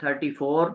34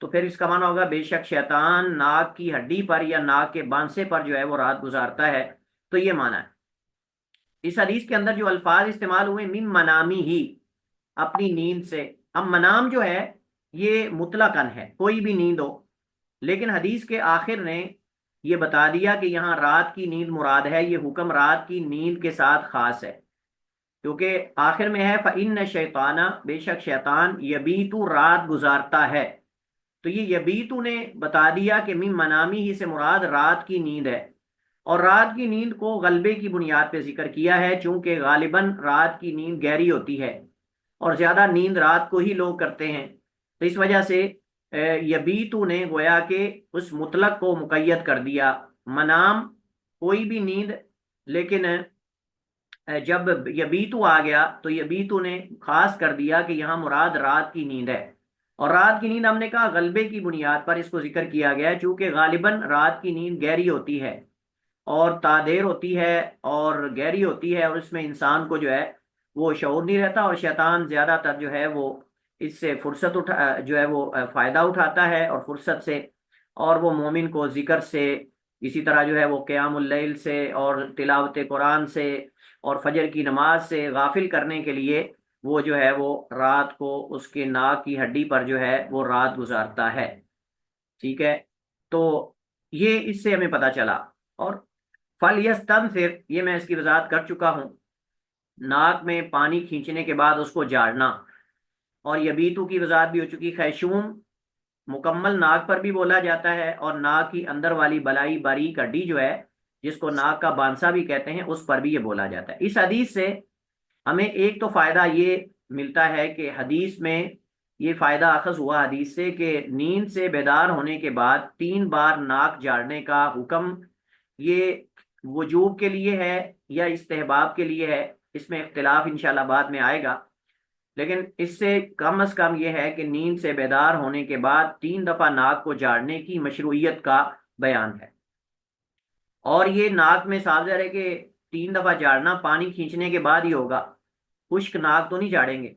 تو پھر اس کا معنی ہوگا بے شک شیطان ناک کی ہڈی پر یا ناک کے بانسے پر جو ہے وہ رات گزارتا ہے. تو یہ معنی ہے. اس حدیث کے اندر جو الفاظ استعمال ہوئے من منامی ہی، اپنی نیند سے. اب منام جو ہے یہ مطلقاً ہے، کوئی بھی نیند ہو، لیکن حدیث کے آخر نے یہ بتا دیا کہ یہاں رات کی نیند مراد ہے. یہ حکم رات کی نیند کے ساتھ خاص ہے، کیونکہ آخر میں ہے فَإِنَّ الشَّيْطَانَ، بے شک شیطان یبیتو رات گزارتا ہے. تو یہ یبیتو نے بتا دیا کہ من منامی ہی سے مراد رات کی نیند ہے. اور رات کی نیند کو غلبے کی بنیاد پہ ذکر کیا ہے، چونکہ غالباً رات کی نیند گہری ہوتی ہے اور زیادہ نیند رات کو ہی لوگ کرتے ہیں. تو اس وجہ سے یبیتو نے گویا کہ اس مطلق کو مقید کر دیا. منام کوئی بھی نیند، لیکن جب یبیتو آ گیا تو یبیتو نے خاص کر دیا کہ یہاں مراد رات کی نیند ہے. اور رات کی نیند ہم نے کہا غلبے کی بنیاد پر اس کو ذکر کیا گیا ہے، چونکہ غالباً رات کی نیند گہری ہوتی ہے اور تادیر ہوتی ہے اور گہری ہوتی ہے، اور اس میں انسان کو جو ہے وہ شعور نہیں رہتا، اور شیطان زیادہ تر جو ہے وہ اس سے فرصت جو ہے وہ فائدہ اٹھاتا ہے اور فرصت سے، اور وہ مومن کو ذکر سے، اسی طرح جو ہے وہ قیام اللیل سے اور تلاوت قرآن سے اور فجر کی نماز سے غافل کرنے کے لیے وہ جو ہے وہ رات کو اس کے ناک کی ہڈی پر جو ہے وہ رات گزارتا ہے. ٹھیک ہے، تو یہ اس سے ہمیں پتہ چلا. اور فَلْيَسْتَنْثِرْ، یہ میں اس کی وضاحت کر چکا ہوں. ناک میں پانی کھینچنے کے بعد اس کو جھاڑنا. اور یبیتو کی وضاحت بھی ہو چکی. خیشوم مکمل ناک پر بھی بولا جاتا ہے، اور ناک کی اندر والی بلائی باریک ہڈی جو ہے جس کو ناک کا بانسا بھی کہتے ہیں اس پر بھی یہ بولا جاتا ہے. اس حدیث سے ہمیں ایک تو فائدہ یہ ملتا ہے کہ حدیث میں یہ فائدہ اخذ ہوا حدیث سے کہ نیند سے بیدار ہونے کے بعد 3 بار ناک جھاڑنے کا حکم یہ وجوب کے لیے ہے یا استحباب کے لیے ہے. اس میں اختلاف انشاءاللہ بعد میں آئے گا، لیکن اس سے کم از کم یہ ہے کہ نیند سے بیدار ہونے کے بعد 3 دفعہ ناک کو جھاڑنے کی مشروعیت کا بیان ہے. اور یہ ناک میں صاف ظاہر ہے کہ 3 دفعہ جھاڑنا پانی کھینچنے کے بعد ہی ہوگا، خشک ناک تو نہیں جھاڑیں گے.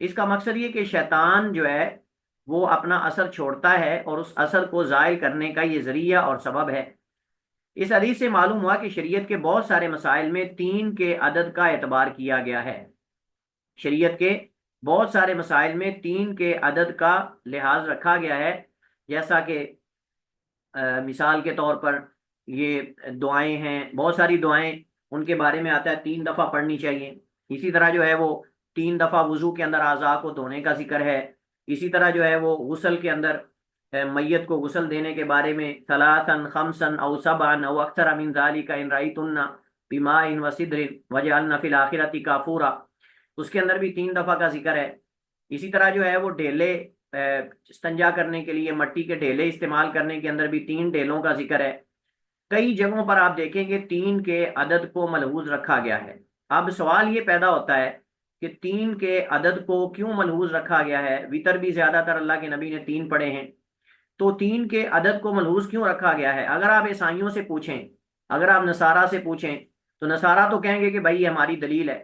اس کا مقصد یہ کہ شیطان جو ہے وہ اپنا اثر چھوڑتا ہے اور اس اثر کو زائل کرنے کا یہ ذریعہ اور سبب ہے. اس حدیث سے معلوم ہوا کہ شریعت کے بہت سارے مسائل میں 3 کے عدد کا اعتبار کیا گیا ہے. شریعت کے بہت سارے مسائل میں 3 کے عدد کا لحاظ رکھا گیا ہے، جیسا کہ مثال کے طور پر یہ دعائیں ہیں، بہت ساری دعائیں ان کے بارے میں آتا ہے 3 دفعہ پڑھنی چاہیے. اسی طرح جو ہے وہ 3 دفعہ وضو کے اندر اعضاء کو دھونے کا ذکر ہے. اسی طرح جو ہے وہ غسل کے اندر میت کو غسل دینے کے بارے میں ثلاثاً خمساً او سبعاً او اکثر من ذالک ان رأیتن بماء وسدر وجعلن فی الآخرۃ کافورا، اس کے اندر بھی 3 دفعہ کا ذکر ہے. اسی طرح جو ہے وہ ڈھیلے استنجا کرنے کے لیے مٹی کے ڈھیلے استعمال کرنے کے اندر بھی 3 ڈھیلوں کا ذکر ہے. کئی جگہوں پر آپ دیکھیں گے 3 کے عدد کو ملحوظ رکھا گیا ہے. اب سوال یہ پیدا ہوتا ہے کہ 3 کے عدد کو کیوں ملحوظ رکھا گیا ہے؟ وطر بھی زیادہ تر اللہ کے نبی نے 3 پڑھے ہیں، تو 3 کے عدد کو ملحوظ کیوں رکھا گیا ہے؟ اگر آپ عیسائیوں سے پوچھیں، اگر آپ نصارہ سے پوچھیں، تو نصارہ تو کہیں گے کہ بھائی یہ ہماری دلیل ہے،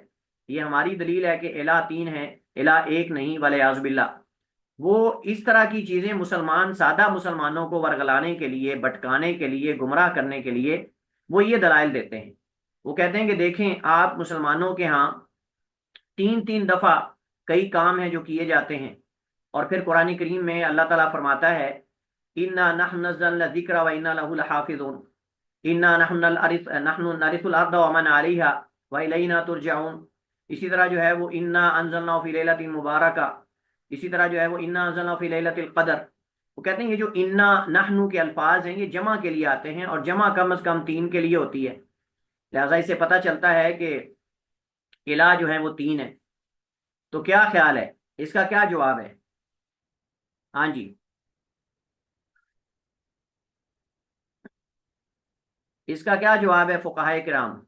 یہ ہماری دلیل ہے کہ الہ 3 ہے، الہ ایک نہیں، ولیعوذ باللہ. وہ اس طرح کی چیزیں سادہ مسلمانوں کو ورگلانے کے لیے، بھٹکانے کے لیے، گمراہ کرنے کے لیے وہ یہ دلائل دیتے ہیں. وہ کہتے ہیں کہ دیکھیں آپ مسلمانوں کے ہاں 3 دفعہ کئی کام ہیں جو کیے جاتے ہیں، اور پھر قرآن کریم میں اللہ تعالیٰ فرماتا ہے انا نحن نزلنا الذکر وانا له لحافظون، انا نحن نرث الارض ومن عليها والینا ترجعون. اسی طرح جو ہے وہ انا انزلنا فی لیلۃ مبارکہ، اسی طرح جو ہے وہ انا انزلنا فی لیلۃ القدر. وہ کہتے ہیں یہ جو انا نحن کے الفاظ ہیں یہ جمع کے لیے آتے ہیں، اور جمع کم از کم 3 کے لیے ہوتی ہے. لہذا اس سے پتہ چلتا ہے کہ الہ جو ہیں وہ 3 ہیں. تو کیا خیال ہے، اس کا کیا جواب ہے؟ ہاں جی، اس کا کیا جواب ہے فقہائے کرام؟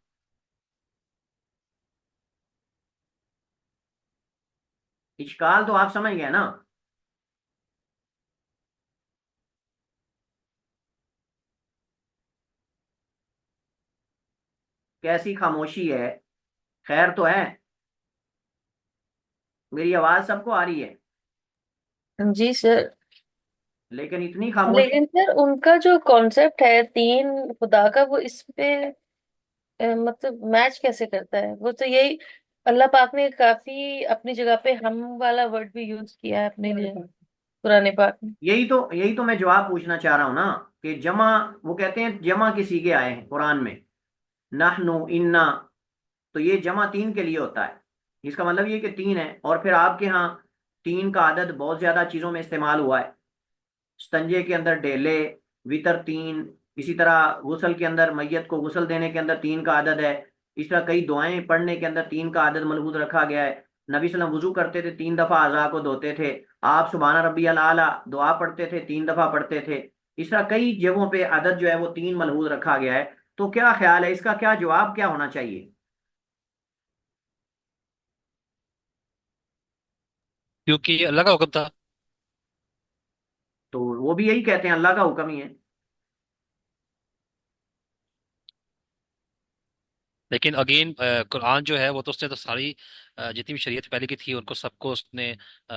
اشکال تو آپ سمجھ گئے نا. کیسی خاموشی ہے؟ خیر تو ہے؟ میری آواز سب کو آ رہی ہے؟ جی سر. لیکن اتنی خاموشی. لیکن سر ان کا جو کانسیپٹ ہے تین خدا کا، وہ اس پہ مطلب میچ کیسے کرتا ہے؟ وہ تو یہی اللہ پاک نے کافی اپنی جگہ پہ ہم والا ورڈ بھی یوز کیا ہے اپنے لیے قرآن پاک میں۔ یہی تو میں جواب پوچھنا چاہ رہا ہوں نا، کہ جمع، وہ کہتے ہیں جمع کے سیغے آئے ہیں قرآن میں، نحنو، انا، تو یہ جمع تین کے لیے ہوتا ہے. اس کا مطلب یہ کہ تین ہے. اور پھر آپ کے ہاں تین کا عدد بہت زیادہ چیزوں میں استعمال ہوا ہے. استنجے کے اندر ڈیلے، وطر تین، اسی طرح غسل کے اندر میت کو غسل دینے کے اندر تین کا عدد ہے. اس طرح کئی دعائیں پڑھنے کے اندر تین کا عدد ملحوظ رکھا گیا ہے. نبی صلی اللہ علیہ وسلم وضو کرتے تھے تین دفعہ اعضاء کو دھوتے تھے. آپ سبحان ربی العلیٰ دعا پڑھتے تھے تین دفعہ پڑھتے تھے. اس طرح کئی جگہوں پہ عدد جو ہے وہ تین ملحوظ رکھا گیا ہے. تو کیا خیال ہے، اس کا کیا جواب کیا ہونا چاہیے؟ کیونکہ یہ اللہ کا حکم تھا. تو وہ بھی یہی کہتے ہیں اللہ کا حکم ہی ہے. لیکن اگین قرآن جو ہے وہ تو اس نے تو ساری جتنی بھی شریعت پہلے کی تھی ان کو سب کو اس نے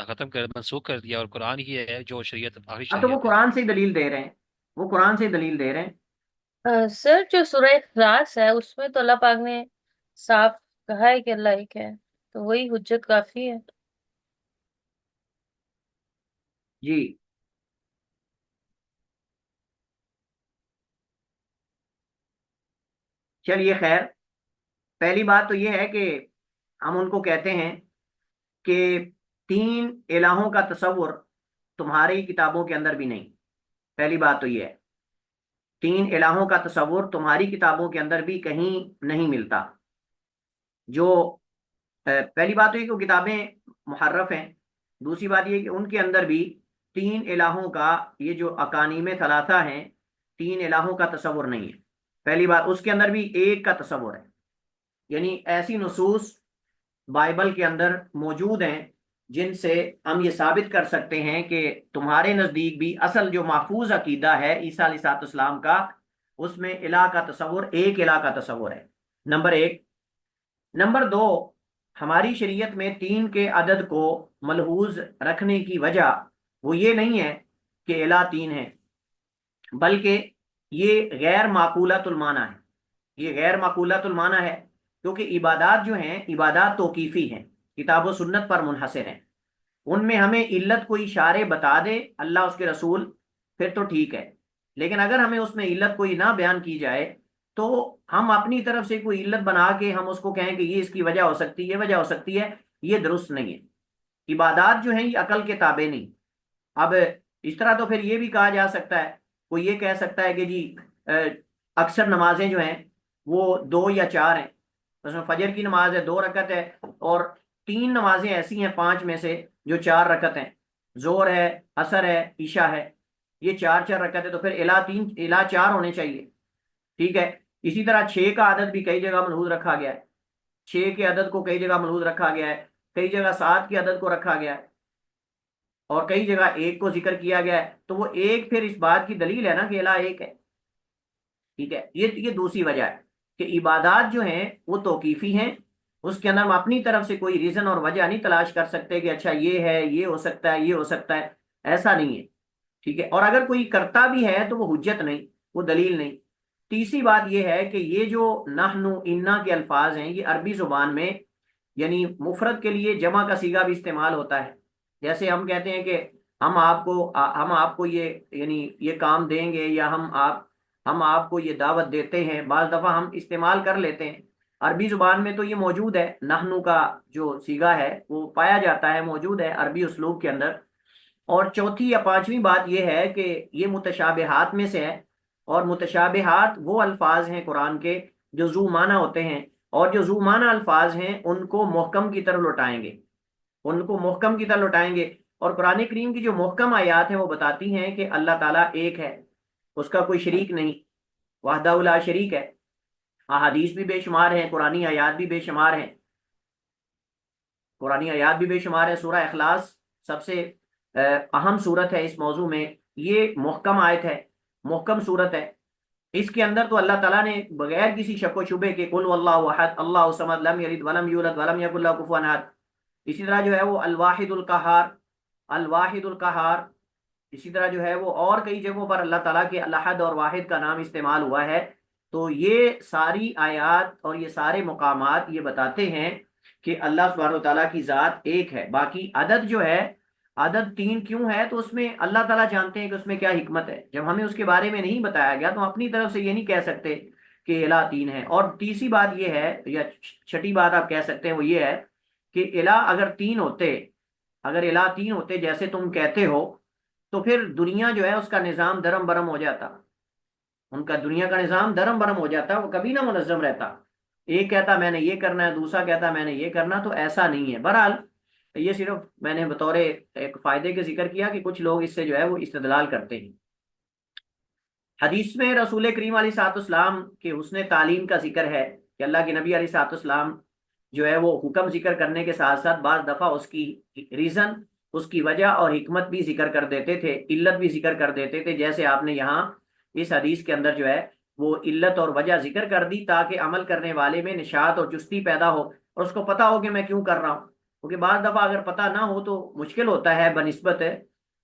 ختم کر منسوخ کر دیا، اور قرآن ہی ہے جو شریعت آخری اب تو وہ شریعت ہے. قرآن سے ہی دلیل دے رہے ہیں، وہ قرآن سے ہی دلیل دے رہے ہیں. سر جو سورہ اخلاص ہے اس میں تو اللہ پاک نے صاف کہا ہے کہ اللہ ایک ہے، تو وہی حجت کافی ہے۔ جی. چلیے خیر، پہلی بات تو یہ ہے کہ ہم ان کو کہتے ہیں کہ تین الہوں کا تصور تمہاری کتابوں کے اندر بھی نہیں. پہلی بات تو یہ ہے، تین الہوں کا تصور تمہاری کتابوں کے اندر بھی کہیں نہیں ملتا. جو پہلی بات تو یہ کہ وہ کتابیں محرف ہیں. دوسری بات یہ کہ ان کے اندر بھی تین الہوں کا، یہ جو اکانیم ثلاثہ ہیں، تین الہوں کا تصور نہیں ہے. پہلی بات، اس کے اندر بھی ایک کا تصور ہے. یعنی ایسی نصوص بائبل کے اندر موجود ہیں جن سے ہم یہ ثابت کر سکتے ہیں کہ تمہارے نزدیک بھی اصل جو محفوظ عقیدہ ہے عیسیٰ علیہ الصلوۃ والسلام کا، اس میں الہ کا تصور، ایک الہ کا تصور ہے. نمبر ایک. نمبر دو، ہماری شریعت میں تین کے عدد کو ملحوظ رکھنے کی وجہ وہ یہ نہیں ہے کہ الہ تین ہے، بلکہ یہ غیر معقولۃ المعنی ہے. یہ غیر معقولۃ المعنی ہے کیونکہ عبادات جو ہیں، عبادات توقیفی ہیں، کتاب و سنت پر منحصر ہیں. ان میں ہمیں علت کوئی شارع بتا دے اللہ اس کے رسول، پھر تو ٹھیک ہے. لیکن اگر ہمیں اس میں علت کوئی نہ بیان کی جائے تو ہم اپنی طرف سے کوئی علت بنا کے ہم اس کو کہیں کہ یہ اس کی وجہ ہو سکتی ہے، یہ وجہ ہو سکتی ہے، یہ درست نہیں ہے. عبادات جو ہیں یہ عقل کے تابع نہیں. اب اس طرح تو پھر یہ بھی کہا جا سکتا ہے، کوئی یہ کہہ سکتا ہے کہ جی اکثر نمازیں جو ہیں وہ دو یا چار ہیں. اس میں فجر کی نماز ہے 2 رکعت ہے، اور تین نمازیں ایسی ہیں پانچ میں سے جو 4 رکعت ہیں. زور ہے، عصر ہے، عشاء ہے، یہ چار چار رکعت ہے. تو پھر الہ تین، الہ چار ہونے چاہیے. ٹھیک ہے. اسی طرح 6 کا عدد بھی کئی جگہ ملحوظ رکھا گیا ہے. 6 کے عدد کو کئی جگہ ملحوظ رکھا گیا ہے، کئی جگہ 7 کے عدد کو رکھا گیا ہے، اور کئی جگہ ایک کو ذکر کیا گیا ہے. تو وہ ایک پھر اس بات کی دلیل ہے نا کہ الہ ایک ہے. ٹھیک ہے. یہ دوسری وجہ ہے کہ عبادات جو ہیں وہ توقیفی ہیں. اس کے اندر ہم اپنی طرف سے کوئی ریزن اور وجہ نہیں تلاش کر سکتے کہ اچھا یہ ہے، یہ ہو سکتا ہے، یہ ہو سکتا ہے. ایسا نہیں ہے. ٹھیک ہے. اور اگر کوئی کرتا بھی ہے تو وہ حجت نہیں، وہ دلیل نہیں. تیسری بات یہ ہے کہ یہ جو نحن انا کے الفاظ ہیں یہ عربی زبان میں یعنی مفرد کے لیے جمع کا صیغہ بھی استعمال ہوتا ہے. جیسے ہم کہتے ہیں کہ ہم آپ کو یہ یعنی یہ کام دیں گے، یا ہم آپ کو یہ دعوت دیتے ہیں. بعض دفعہ ہم استعمال کر لیتے ہیں. عربی زبان میں تو یہ موجود ہے، نحنو کا جو صیغہ ہے وہ پایا جاتا ہے، موجود ہے عربی اسلوب کے اندر. اور چوتھی یا پانچویں بات یہ ہے کہ یہ متشابہات میں سے ہے، اور متشابہات وہ الفاظ ہیں قرآن کے جو ذو معنی ہوتے ہیں، اور جو ذو معنی الفاظ ہیں ان کو محکم کی طرف لوٹائیں گے، ان کو محکم کی طرف لوٹائیں گے. اور قرآن کریم کی جو محکم آیات ہیں وہ بتاتی ہیں کہ اللہ تعالیٰ ایک ہے، اس کا کوئی شریک نہیں، وحدہ لا شریک ہے. احادیث بھی بے شمار ہیں، قرآنی آیات بھی بے شمار ہیں. قرآنی آیات بھی بے شمار ہے. سورہ اخلاص سب سے اہم صورت ہے اس موضوع میں. یہ محکم آیت ہے، محکم صورت ہے. اس کے اندر تو اللہ تعالیٰ نے بغیر کسی شک و شبے کے قل واللہ احد اللہ الصمد لم یلد ولم یولد ولم یکن له کفوا احد. اسی طرح جو ہے وہ الواحد القہار، الواحد القہار اسی طرح جو ہے وہ اور کئی جگہوں پر اللہ تعالیٰ کے الاحد اور واحد کا نام استعمال ہوا ہے۔ تو یہ ساری آیات اور یہ سارے مقامات یہ بتاتے ہیں کہ اللہ سبحانہ و تعالیٰ کی ذات ایک ہے۔ باقی عدد جو ہے، عدد 3 کیوں ہے، تو اس میں اللہ تعالیٰ جانتے ہیں کہ اس میں کیا حکمت ہے۔ جب ہمیں اس کے بارے میں نہیں بتایا گیا تو ہم اپنی طرف سے یہ نہیں کہہ سکتے کہ الہ 3 ہے۔ اور تیسری بات یہ ہے، یا چھٹی بات آپ کہہ سکتے ہیں، وہ یہ ہے کہ الہ اگر 3 ہوتے، اگر الہ 3 ہوتے جیسے تم کہتے ہو، تو پھر دنیا جو ہے اس کا نظام درم برم ہو جاتا، ان کا دنیا کا نظام درم برم ہو جاتا، وہ کبھی نہ منظم رہتا۔ ایک کہتا میں نے یہ کرنا ہے، دوسرا کہتا میں نے یہ کرنا، تو ایسا نہیں ہے۔ بہرحال یہ صرف میں نے بطور ایک فائدے کے ذکر کیا کہ کچھ لوگ اس سے جو ہے وہ استدلال کرتے ہیں۔ حدیث میں رسول کریم علیہ الصلوۃ والسلام کے حسن تعلیم کا ذکر ہے کہ اللہ کے نبی علیہ الصلوۃ والسلام جو ہے وہ حکم ذکر کرنے کے ساتھ ساتھ بعض دفعہ اس کی ریزن، اس کی وجہ اور حکمت بھی ذکر کر دیتے تھے، علت بھی ذکر کر دیتے تھے، جیسے آپ نے یہاں اس حدیث کے اندر جو ہے وہ علت اور وجہ ذکر کر دی تاکہ عمل کرنے والے میں نشاط اور چستی پیدا ہو اور اس کو پتا ہو کہ میں کیوں کر رہا ہوں۔ کیونکہ بعض دفعہ اگر پتہ نہ ہو تو مشکل ہوتا ہے بنسبت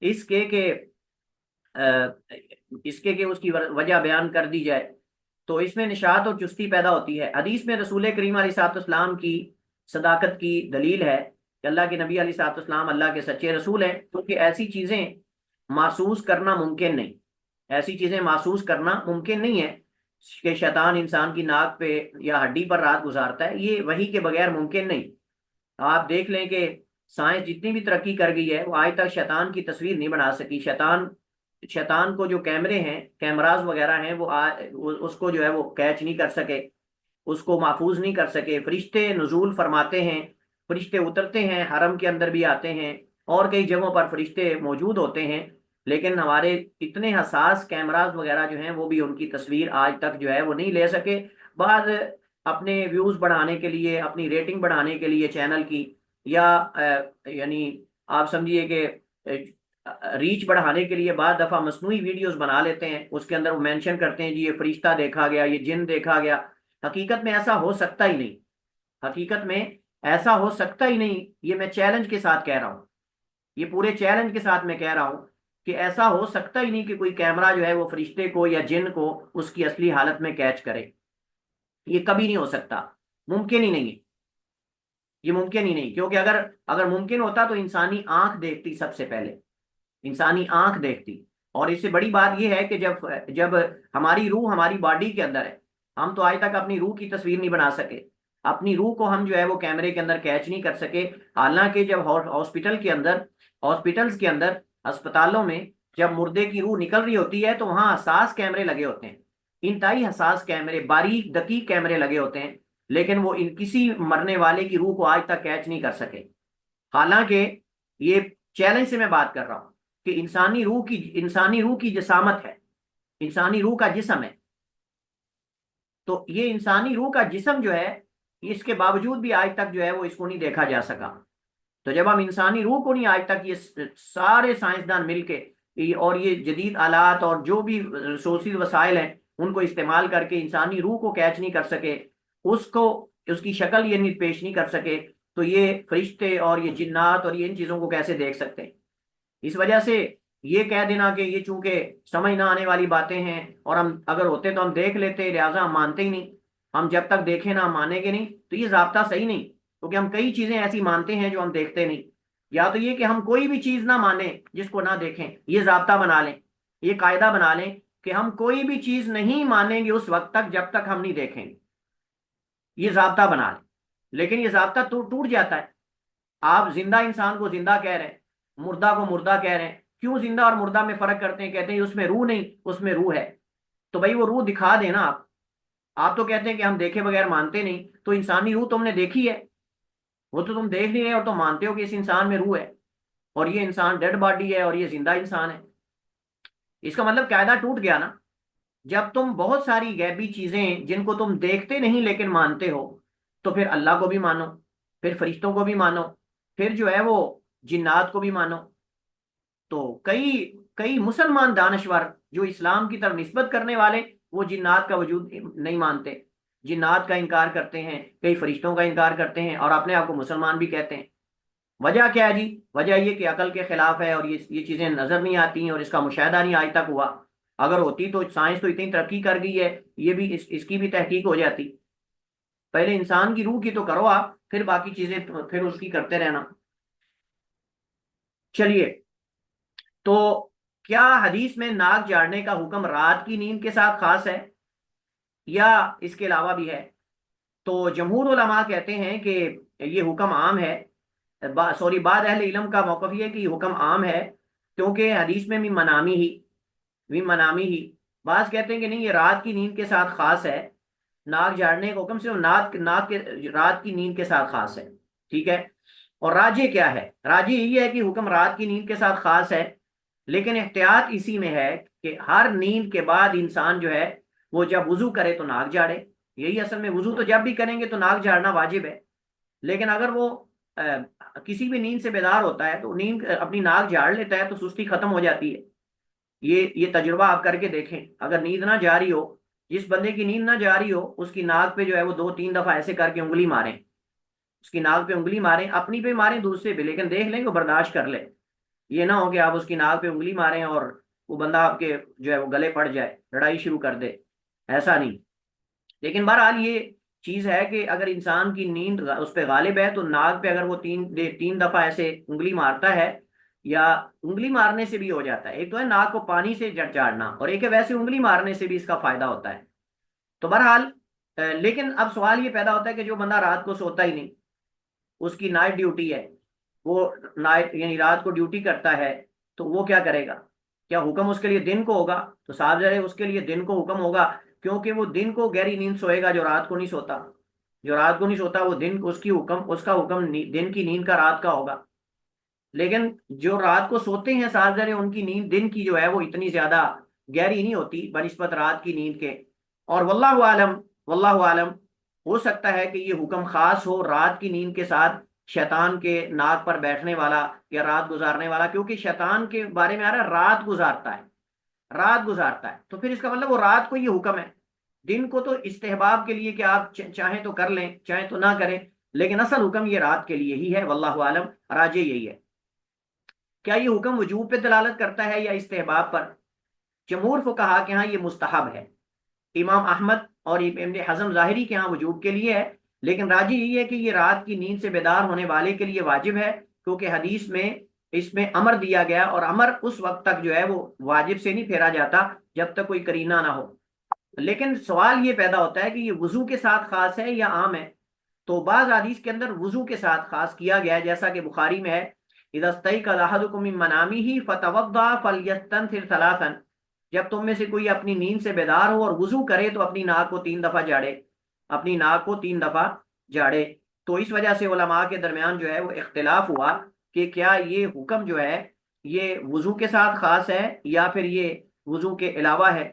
اس کے کہ اس کی وجہ بیان کر دی جائے، تو اس میں نشاط اور چستی پیدا ہوتی ہے۔ حدیث میں رسول کریم علیہ الصلوۃ والسلام کی صداقت کی دلیل ہے کہ اللہ کے نبی علیہ الصلوۃ والسلام اللہ کے سچے رسول ہیں، کیونکہ ایسی چیزیں محسوس کرنا ممکن نہیں، ایسی چیزیں محسوس کرنا ممکن نہیں ہے کہ شیطان انسان کی ناک پہ یا ہڈی پر رات گزارتا ہے، یہ وحی کے بغیر ممکن نہیں۔ آپ دیکھ لیں کہ سائنس جتنی بھی ترقی کر گئی ہے وہ آج تک شیطان کی تصویر نہیں بنا سکی۔ شیطان کو جو کیمرے ہیں، کیمراز وغیرہ ہیں، وہ اس کو جو ہے وہ کیچ نہیں کر سکے، اس کو محفوظ نہیں کر سکے۔ فرشتے نزول فرماتے ہیں، فرشتے اترتے ہیں، حرم کے اندر بھی آتے ہیں اور کئی جگہوں پر فرشتے موجود ہوتے ہیں، لیکن ہمارے اتنے حساس کیمراز وغیرہ جو ہیں وہ بھی ان کی تصویر آج تک جو ہے وہ نہیں لے سکے۔ بعض اپنے ویوز بڑھانے کے لیے، اپنی ریٹنگ بڑھانے کے لیے چینل کی، یا یعنی آپ سمجھیے کہ ریچ بڑھانے کے لیے بعض دفعہ مصنوعی ویڈیوز بنا لیتے ہیں، اس کے اندر وہ مینشن کرتے ہیں جی یہ فرشتہ دیکھا گیا، یہ جن دیکھا گیا۔ حقیقت میں ایسا ہو سکتا ہی نہیں، حقیقت میں ایسا ہو سکتا ہی نہیں۔ یہ میں چیلنج کے ساتھ کہہ رہا ہوں، یہ پورے چیلنج کے ساتھ میں کہہ رہا ہوں کہ ایسا ہو سکتا ہی نہیں کہ کوئی کیمرہ جو ہے وہ فرشتے کو یا جن کو اس کی اصلی حالت میں کیچ کرے۔ یہ کبھی نہیں ہو سکتا، ممکن ہی نہیں ہے، یہ ممکن ہی نہیں۔ کیونکہ اگر ممکن ہوتا تو انسانی آنکھ دیکھتی، سب سے پہلے انسانی آنکھ دیکھتی۔ اور اس سے بڑی بات یہ ہے کہ جب ہماری روح ہماری باڈی کے اندر ہے، ہم تو آج تک اپنی روح کی تصویر نہیں بنا سکے، اپنی روح کو ہم جو ہے وہ کیمرے کے اندر کیچ نہیں کر سکے۔ حالانکہ جب ہاسپٹلز کے اندر، ہسپتالوں میں جب مردے کی روح نکل رہی ہوتی ہے تو وہاں حساس کیمرے لگے ہوتے ہیں، انتہائی حساس کیمرے، باریک دقیق کیمرے لگے ہوتے ہیں، لیکن وہ کسی مرنے والے کی روح کو آج تک کیچ نہیں کر سکے۔ حالانکہ یہ چیلنج سے میں بات کر رہا ہوں کہ انسانی روح کی جسامت ہے، انسانی روح کا جسم ہے، تو یہ انسانی روح کا جسم جو ہے اس کے باوجود بھی آج تک جو ہے وہ اس کو نہیں دیکھا جا سکا۔ تو جب ہم انسانی روح کو نہیں، آج تک یہ سارے سائنسدان مل کے اور یہ جدید آلات اور جو بھی ریسورسز وسائل ہیں ان کو استعمال کر کے انسانی روح کو کیچ نہیں کر سکے، اس کی شکل یہ نہیں پیش نہیں کر سکے، تو یہ فرشتے اور یہ جنات اور یہ ان چیزوں کو کیسے دیکھ سکتے ہیں؟ اس وجہ سے یہ کہہ دینا کہ یہ چونکہ سمجھ نہ آنے والی باتیں ہیں اور ہم اگر ہوتے تو ہم دیکھ لیتے، لہٰذا ہم مانتے ہی نہیں، ہم جب تک دیکھیں نہ مانیں گے نہیں، تو یہ ضابطہ صحیح نہیں۔ کیونکہ ہم کئی چیزیں ایسی مانتے ہیں جو ہم دیکھتے نہیں۔ یا تو یہ کہ ہم کوئی بھی چیز نہ مانیں جس کو نہ دیکھیں، یہ ضابطہ بنا لیں، یہ قاعدہ بنا لیں کہ ہم کوئی بھی چیز نہیں مانیں گے اس وقت تک جب تک ہم نہیں دیکھیں گے، یہ ضابطہ بنا لیں۔ لیکن یہ ضابطہ ٹوٹ جاتا ہے۔ آپ زندہ انسان کو زندہ کہہ رہے ہیں، مردہ کو مردہ کہہ رہے ہیں۔ کیوں زندہ اور مردہ میں فرق کرتے ہیں؟ کہتے ہیں اس میں روح نہیں، اس میں روح ہے۔ تو بھائی وہ روح دکھا دینا۔ آپ تو کہتے ہیں کہ ہم دیکھے بغیر مانتے نہیں، تو انسانی روح تم نے دیکھی ہے، وہ تو تم دیکھ نہیں رہے اور تم مانتے ہو کہ اس انسان میں روح ہے، اور یہ انسان ڈیڈ باڈی ہے اور یہ زندہ انسان ہے۔ اس کا مطلب قاعدہ ٹوٹ گیا نا۔ جب تم بہت ساری غیبی چیزیں جن کو تم دیکھتے نہیں لیکن مانتے ہو، تو پھر اللہ کو بھی مانو، پھر فرشتوں کو بھی مانو، پھر جو ہے وہ جنات کو بھی مانو۔ تو کئی مسلمان دانشور جو اسلام کی طرف نسبت کرنے والے، وہ جنات کا وجود نہیں مانتے، جنات کا انکار کرتے ہیں، کئی فرشتوں کا انکار کرتے ہیں اور اپنے آپ کو مسلمان بھی کہتے ہیں۔ وجہ کیا ہے جی؟ وجہ یہ کہ عقل کے خلاف ہے، اور یہ چیزیں نظر نہیں آتی ہیں، اور اس کا مشاہدہ نہیں آج تک ہوا۔ اگر ہوتی تو سائنس تو اتنی ترقی کر گئی ہے، یہ بھی اس کی بھی تحقیق ہو جاتی۔ پہلے انسان کی روح کی تو کرو آپ، پھر باقی چیزیں پھر اس کی کرتے رہنا۔ چلیے، تو کیا حدیث میں ناک جاڑنے کا حکم رات کی نیند کے ساتھ خاص ہے یا اس کے علاوہ بھی ہے؟ تو جمہور علماء کہتے ہیں کہ یہ حکم عام ہے، بعض اہل علم کا موقف یہ ہے کہ یہ حکم عام ہے، کیونکہ حدیث میں بھی منامی ہی۔ بعض کہتے ہیں کہ نہیں، یہ رات کی نیند کے ساتھ خاص ہے، ناک جاڑنے کا حکم صرف ناک کے رات کی نیند کے ساتھ خاص ہے، ٹھیک ہے۔ اور راجح کیا ہے؟ راجح یہی ہے کہ حکم رات کی نیند کے ساتھ خاص ہے، لیکن احتیاط اسی میں ہے کہ ہر نیند کے بعد انسان جو ہے وہ جب وضو کرے تو ناک جاڑے۔ یہی اصل میں، وضو تو جب بھی کریں گے تو ناک جاڑنا واجب ہے، لیکن اگر وہ کسی بھی نیند سے بیدار ہوتا ہے تو نیند اپنی ناک جاڑ لیتا ہے تو سستی ختم ہو جاتی ہے۔ یہ تجربہ آپ کر کے دیکھیں، اگر نیند نہ جاری ہو، جس بندے کی نیند نہ جاری ہو، اس کی ناک پہ جو ہے وہ 2-3 دفعہ ایسے کر کے انگلی ماریں، اس کی ناک پہ انگلی ماریں، اپنی پہ ماریں، دوسرے پہ، لیکن دیکھ لیں کہ وہ برداشت کر لے۔ یہ نہ ہو کہ آپ اس کی ناک پہ انگلی ماریں اور وہ بندہ آپ کے جو ہے وہ گلے پڑ جائے، لڑائی شروع کر دے، ایسا نہیں۔ لیکن بہرحال یہ چیز ہے کہ اگر انسان کی نیند اس پہ غالب ہے تو ناک پہ اگر وہ تین دفعہ ایسے انگلی مارتا ہے، یا انگلی مارنے سے بھی ہو جاتا ہے، ایک تو ہے ناک کو پانی سے جھاڑنا، اور ایک ہے ویسے انگلی مارنے سے بھی اس کا فائدہ ہوتا ہے۔ تو بہرحال لیکن اب سوال یہ پیدا ہوتا ہے کہ جو بندہ رات کو سوتا ہی نہیں، اس کی نائٹ ڈیوٹی ہے، وہ نائٹ یعنی رات کو ڈیوٹی کرتا ہے، تو وہ کیا کرے گا؟ کیا حکم اس کے لیے دن کو ہوگا؟ تو صاحب ظاہر ہے اس کے لیے دن کو حکم ہوگا، کیونکہ وہ دن کو گہری نیند سوئے گا جو رات کو نہیں سوتا۔ جو رات کو نہیں سوتا وہ دن اس کا حکم دن کی نیند کا رات کا ہوگا۔ لیکن جو رات کو سوتے ہیں صاحب ظاہر ہے ان کی نیند دن کی جو ہے وہ اتنی زیادہ گہری نہیں ہوتی بنسبت رات کی نیند کے۔ اور واللہ عالم، ہو سکتا ہے کہ یہ حکم خاص ہو رات کی نیند کے ساتھ شیطان کے ناک پر بیٹھنے والا یا رات گزارنے والا، کیونکہ شیطان کے بارے میں آ رہا ہے رات گزارتا ہے، تو پھر اس کا مطلب وہ رات کو یہ حکم ہے۔ دن کو تو استحباب کے لیے کہ آپ چاہیں تو کر لیں، چاہیں تو نہ کریں، لیکن اصل حکم یہ رات کے لیے ہی ہے، واللہ عالم، راجے یہی ہے۔ کیا یہ حکم وجوب پہ دلالت کرتا ہے یا استحباب پر؟ جمہور فقہا کے ہاں یہ مستحب ہے، امام احمد اور ابن حزم ظاہری کے ہاں وجوب کے لیے ہے، لیکن راجی یہ ہے کہ یہ رات کی نیند سے بیدار ہونے والے کے لیے واجب ہے، کیونکہ حدیث میں اس میں امر دیا گیا، اور امر اس وقت تک جو ہے وہ واجب سے نہیں پھیرا جاتا جب تک کوئی کرینہ نہ ہو۔ لیکن سوال یہ پیدا ہوتا ہے کہ یہ وضو کے ساتھ خاص ہے یا عام ہے؟ تو بعض حدیث کے اندر وضو کے ساتھ خاص کیا گیا ہے، جیسا کہ بخاری میں ہے، اذا استيقظ احدكم من منامه فتوضا فليستنثر ثلاثا، جب تم میں سے کوئی اپنی نیند سے بیدار ہو اور وضو کرے تو اپنی ناک کو 3 دفعہ جاڑے، اپنی ناک کو 3 دفعہ جاڑے۔ تو اس وجہ سے علماء کے درمیان جو ہے وہ اختلاف ہوا کہ کیا یہ حکم جو ہے یہ وضو کے ساتھ خاص ہے یا پھر یہ وضو کے علاوہ ہے،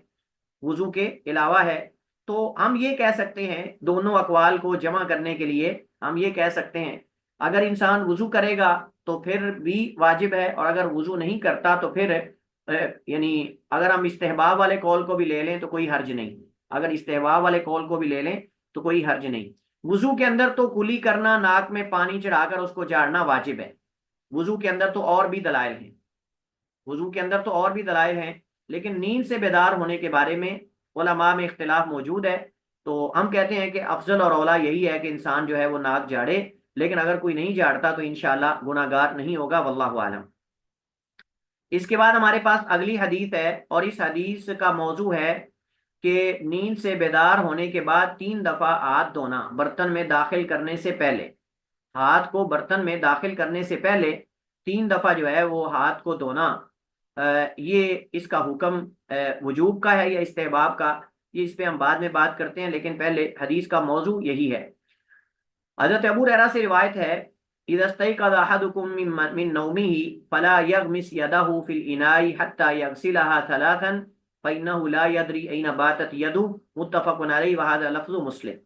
وضو کے علاوہ ہے۔ تو ہم یہ کہہ سکتے ہیں، دونوں اقوال کو جمع کرنے کے لیے ہم یہ کہہ سکتے ہیں، اگر انسان وضو کرے گا تو پھر بھی واجب ہے، اور اگر وضو نہیں کرتا تو پھر یعنی اگر ہم استحباب والے قول کو بھی لے لیں تو کوئی حرج نہیں، اگر استحباب والے قول کو بھی لے لیں تو کوئی حرج نہیں۔ وضو کے اندر تو کلی کرنا، ناک میں پانی چڑھا کر اس کو جھاڑنا واجب ہے۔ وضو کے اندر تو اور بھی دلائل ہیں، وضو کے اندر تو اور بھی دلائل ہیں، لیکن نیند سے بیدار ہونے کے بارے میں علماء میں اختلاف موجود ہے۔ تو ہم کہتے ہیں کہ افضل اور اولا یہی ہے کہ انسان جو ہے وہ ناک جاڑے، لیکن اگر کوئی نہیں جاڑتا تو انشاءاللہ گناہ گار نہیں ہوگا، واللہ عالم۔ اس کے بعد ہمارے پاس اگلی حدیث ہے، اور اس حدیث کا موضوع ہے کہ نیند سے بیدار ہونے کے بعد 3 دفعہ ہاتھ دھونا برتن میں داخل کرنے سے پہلے، ہاتھ کو برتن میں داخل کرنے سے پہلے 3 دفعہ جو ہے وہ ہاتھ کو دھونا، یہ اس کا حکم وجوب کا ہے یا استحباب کا، یہ اس پہ ہم بعد میں بات کرتے ہیں، لیکن پہلے حدیث کا موضوع یہی ہے۔ حضرت ابو ہریرہ سے روایت ہے، اذا استيقظ احدكم من نومه فلا يغمس يده في الاناء حتى يغسلها 3 فانه لا يدري اين باتت يده، متفق علیہ، وهذا لفظ مسلم۔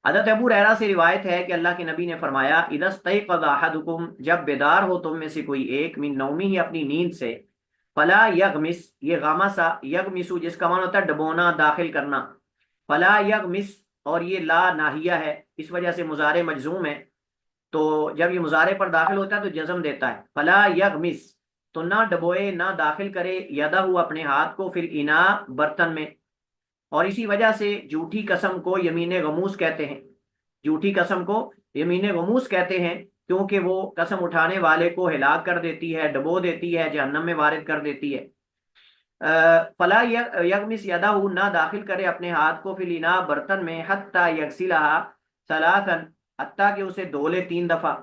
حضرت ابو ہریرہ سے روایت ہے کہ اللہ کے نبی نے فرمایا، اذا استيقظ احدكم، جب بیدار ہو تم میں سے کوئی ایک، من نومه، اپنی نیند سے، فلا یغمس، یہ غمسا یغمسو جس کا معنی ہوتا ہے ڈبونا، داخل کرنا، فلا یغمس، اور یہ لا ناہیہ ہے، اس وجہ سے مضارع مجزوم ہے، تو جب یہ مضارع پر داخل ہوتا ہے تو جزم دیتا ہے. فلا یغمس، تو نہ ڈبوئے نہ داخل کرے یدہ اپنے ہاتھ کو، فی الاناء برتن میں. اور اسی وجہ سے جھوٹی قسم کو یمین غموس کہتے ہیں. جھوٹی قسم کو یمین غموس کہتے ہیں کیونکہ وہ قسم اٹھانے والے کو ہلاک کر دیتی ہے، ڈبو دیتی ہے، جہنم میں وارد کر دیتی ہے. فلا یغمس یدہ، نہ داخل کرے اپنے ہاتھ کو، فی الاناء برتن میں، حتی یغسلھا ثلاثا، حتیٰ کہ اسے دھو لے 3 دفعہ.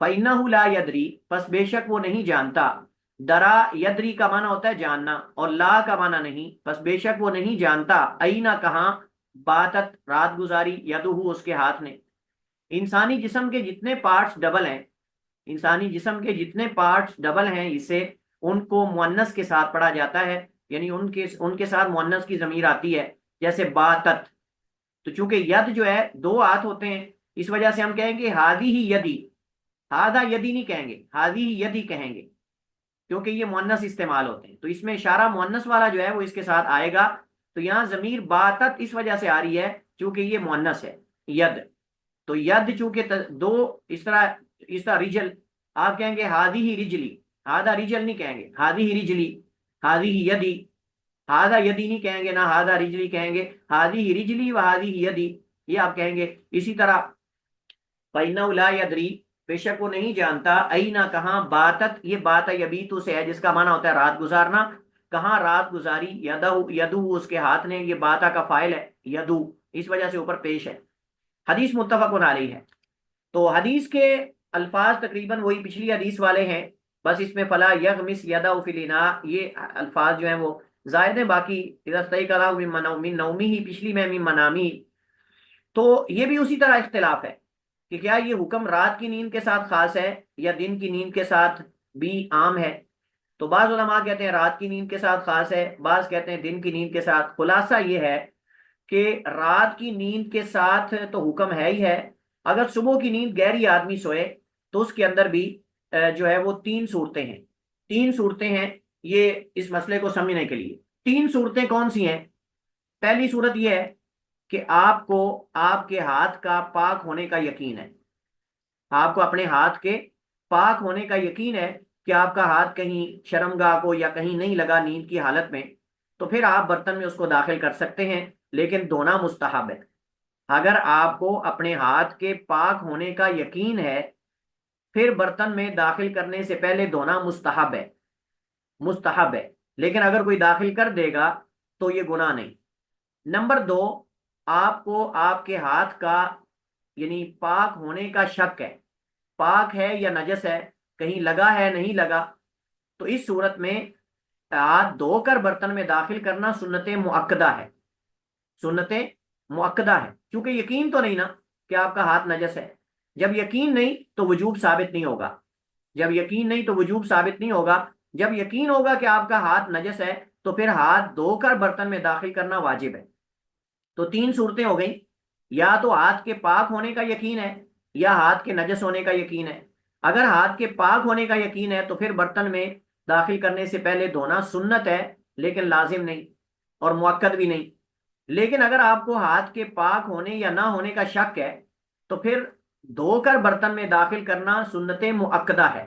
فإنہ لا یدری، پس بے شک وہ نہیں جانتا. درا یدری کا معنی ہوتا ہے جاننا، اور لا کا معنی نہیں، پس بے شک وہ نہیں جانتا. اینا کہاں، باتت رات گزاری، یدہ اس کے ہاتھ نے. انسانی جسم کے جتنے پارٹس ڈبل ہیں، انسانی جسم کے جتنے پارٹس ڈبل ہیں، اسے ان کو مؤنث کے ساتھ پڑھا جاتا ہے، یعنی ان کے ساتھ مؤنث کی ضمیر آتی ہے. جیسے باتت، تو چونکہ ید جو ہے 2 ہاتھ ہوتے ہیں، اس وجہ سے ہم کہیں گے ہادی ہی یدی. ہادہ یدی نہیں کہیں گے، ہادی ہی یدی کہیں گے، کیونکہ یہ مؤنث استعمال ہوتے ہیں. تو اس میں اشارہ مؤنث والا جو ہے وہ اس کے ساتھ آئے گا. تو یہاں ضمیر باتت اس وجہ سے آ رہی ہے چونکہ یہ مؤنث ہے ید. تو ید چونکہ 2 اس طرح رجل، آپ کہیں گے ہادی ہی رجلی، ہادہ رجل نہیں کہیں گے، ہادی ہی رجلی، ہادی ہی یدی. ہادہ یدی نہیں کہیں گے، نہ ہادہ رجلی کہیں گے، ہادی ہی رجلی و ہادی ہی یدی، یہ آپ کہیں گے. اسی طرح فإنہ لا یدری، بے شک وہ نہیں جانتا، اینا کہاں، باتت، یہ بات یبیتو سے ہے جس کا معنی ہوتا ہے رات گزارنا. کہاں رات گزاری، یدو اس کے ہاتھ نے، یہ باتا کا فاعل ہے یدو، اس وجہ سے اوپر پیش ہے. حدیث متفق علیہ ہے. تو حدیث کے الفاظ تقریباً وہی پچھلی حدیث والے ہیں، بس اس میں فلا یغمس یدہ فی الاناء یہ الفاظ جو ہیں وہ زائد ہیں. باقی اذا استیقظ من نومہ، پچھلی میں من منامی. تو یہ بھی اسی طرح اختلاف ہے کہ کیا یہ حکم رات کی نیند کے ساتھ خاص ہے یا دن کی نیند کے ساتھ بھی عام ہے. تو بعض علماء کہتے ہیں رات کی نیند کے ساتھ خاص ہے، بعض کہتے ہیں دن کی نیند کے ساتھ. خلاصہ یہ ہے کہ رات کی نیند کے ساتھ تو حکم ہے ہی ہے. اگر صبح کی نیند گہری آدمی سوئے تو اس کے اندر بھی جو ہے وہ 3 صورتیں ہیں. 3 صورتیں ہیں یہ اس مسئلے کو سمجھنے کے لیے. 3 صورتیں کون سی ہیں؟ پہلی صورت یہ ہے کہ آپ کو آپ کے ہاتھ کا پاک ہونے کا یقین ہے. آپ کو اپنے ہاتھ کے پاک ہونے کا یقین ہے کہ آپ کا ہاتھ کہیں شرمگاہ کو یا کہیں نہیں لگا نیند کی حالت میں، تو پھر آپ برتن میں اس کو داخل کر سکتے ہیں، لیکن دھونا مستحب ہے. اگر آپ کو اپنے ہاتھ کے پاک ہونے کا یقین ہے پھر برتن میں داخل کرنے سے پہلے دھونا مستحب ہے، مستحب ہے. لیکن اگر کوئی داخل کر دے گا تو یہ گناہ نہیں. نمبر 2، آپ کو آپ کے ہاتھ کا یعنی پاک ہونے کا شک ہے، پاک ہے یا نجس ہے، کہیں لگا ہے نہیں لگا. تو اس صورت میں ہاتھ دھو کر برتن میں داخل کرنا سنت مؤکدہ ہے، سنت مؤکدہ ہے. کیونکہ یقین تو نہیں نا کہ آپ کا ہاتھ نجس ہے. جب یقین نہیں تو وجوب ثابت نہیں ہوگا، جب یقین نہیں تو وجوب ثابت نہیں ہوگا. جب یقین ہوگا کہ آپ کا ہاتھ نجس ہے تو پھر ہاتھ دھو کر برتن میں داخل کرنا واجب ہے. تو 3 صورتیں ہو گئیں، یا تو ہاتھ کے پاک ہونے کا یقین ہے یا ہاتھ کے نجس ہونے کا یقین ہے. اگر ہاتھ کے پاک ہونے کا یقین ہے تو پھر برتن میں داخل کرنے سے پہلے دھونا سنت ہے لیکن لازم نہیں اور مؤکد بھی نہیں. لیکن اگر آپ کو ہاتھ کے پاک ہونے یا نہ ہونے کا شک ہے تو پھر دھو کر برتن میں داخل کرنا سنت مؤکدہ ہے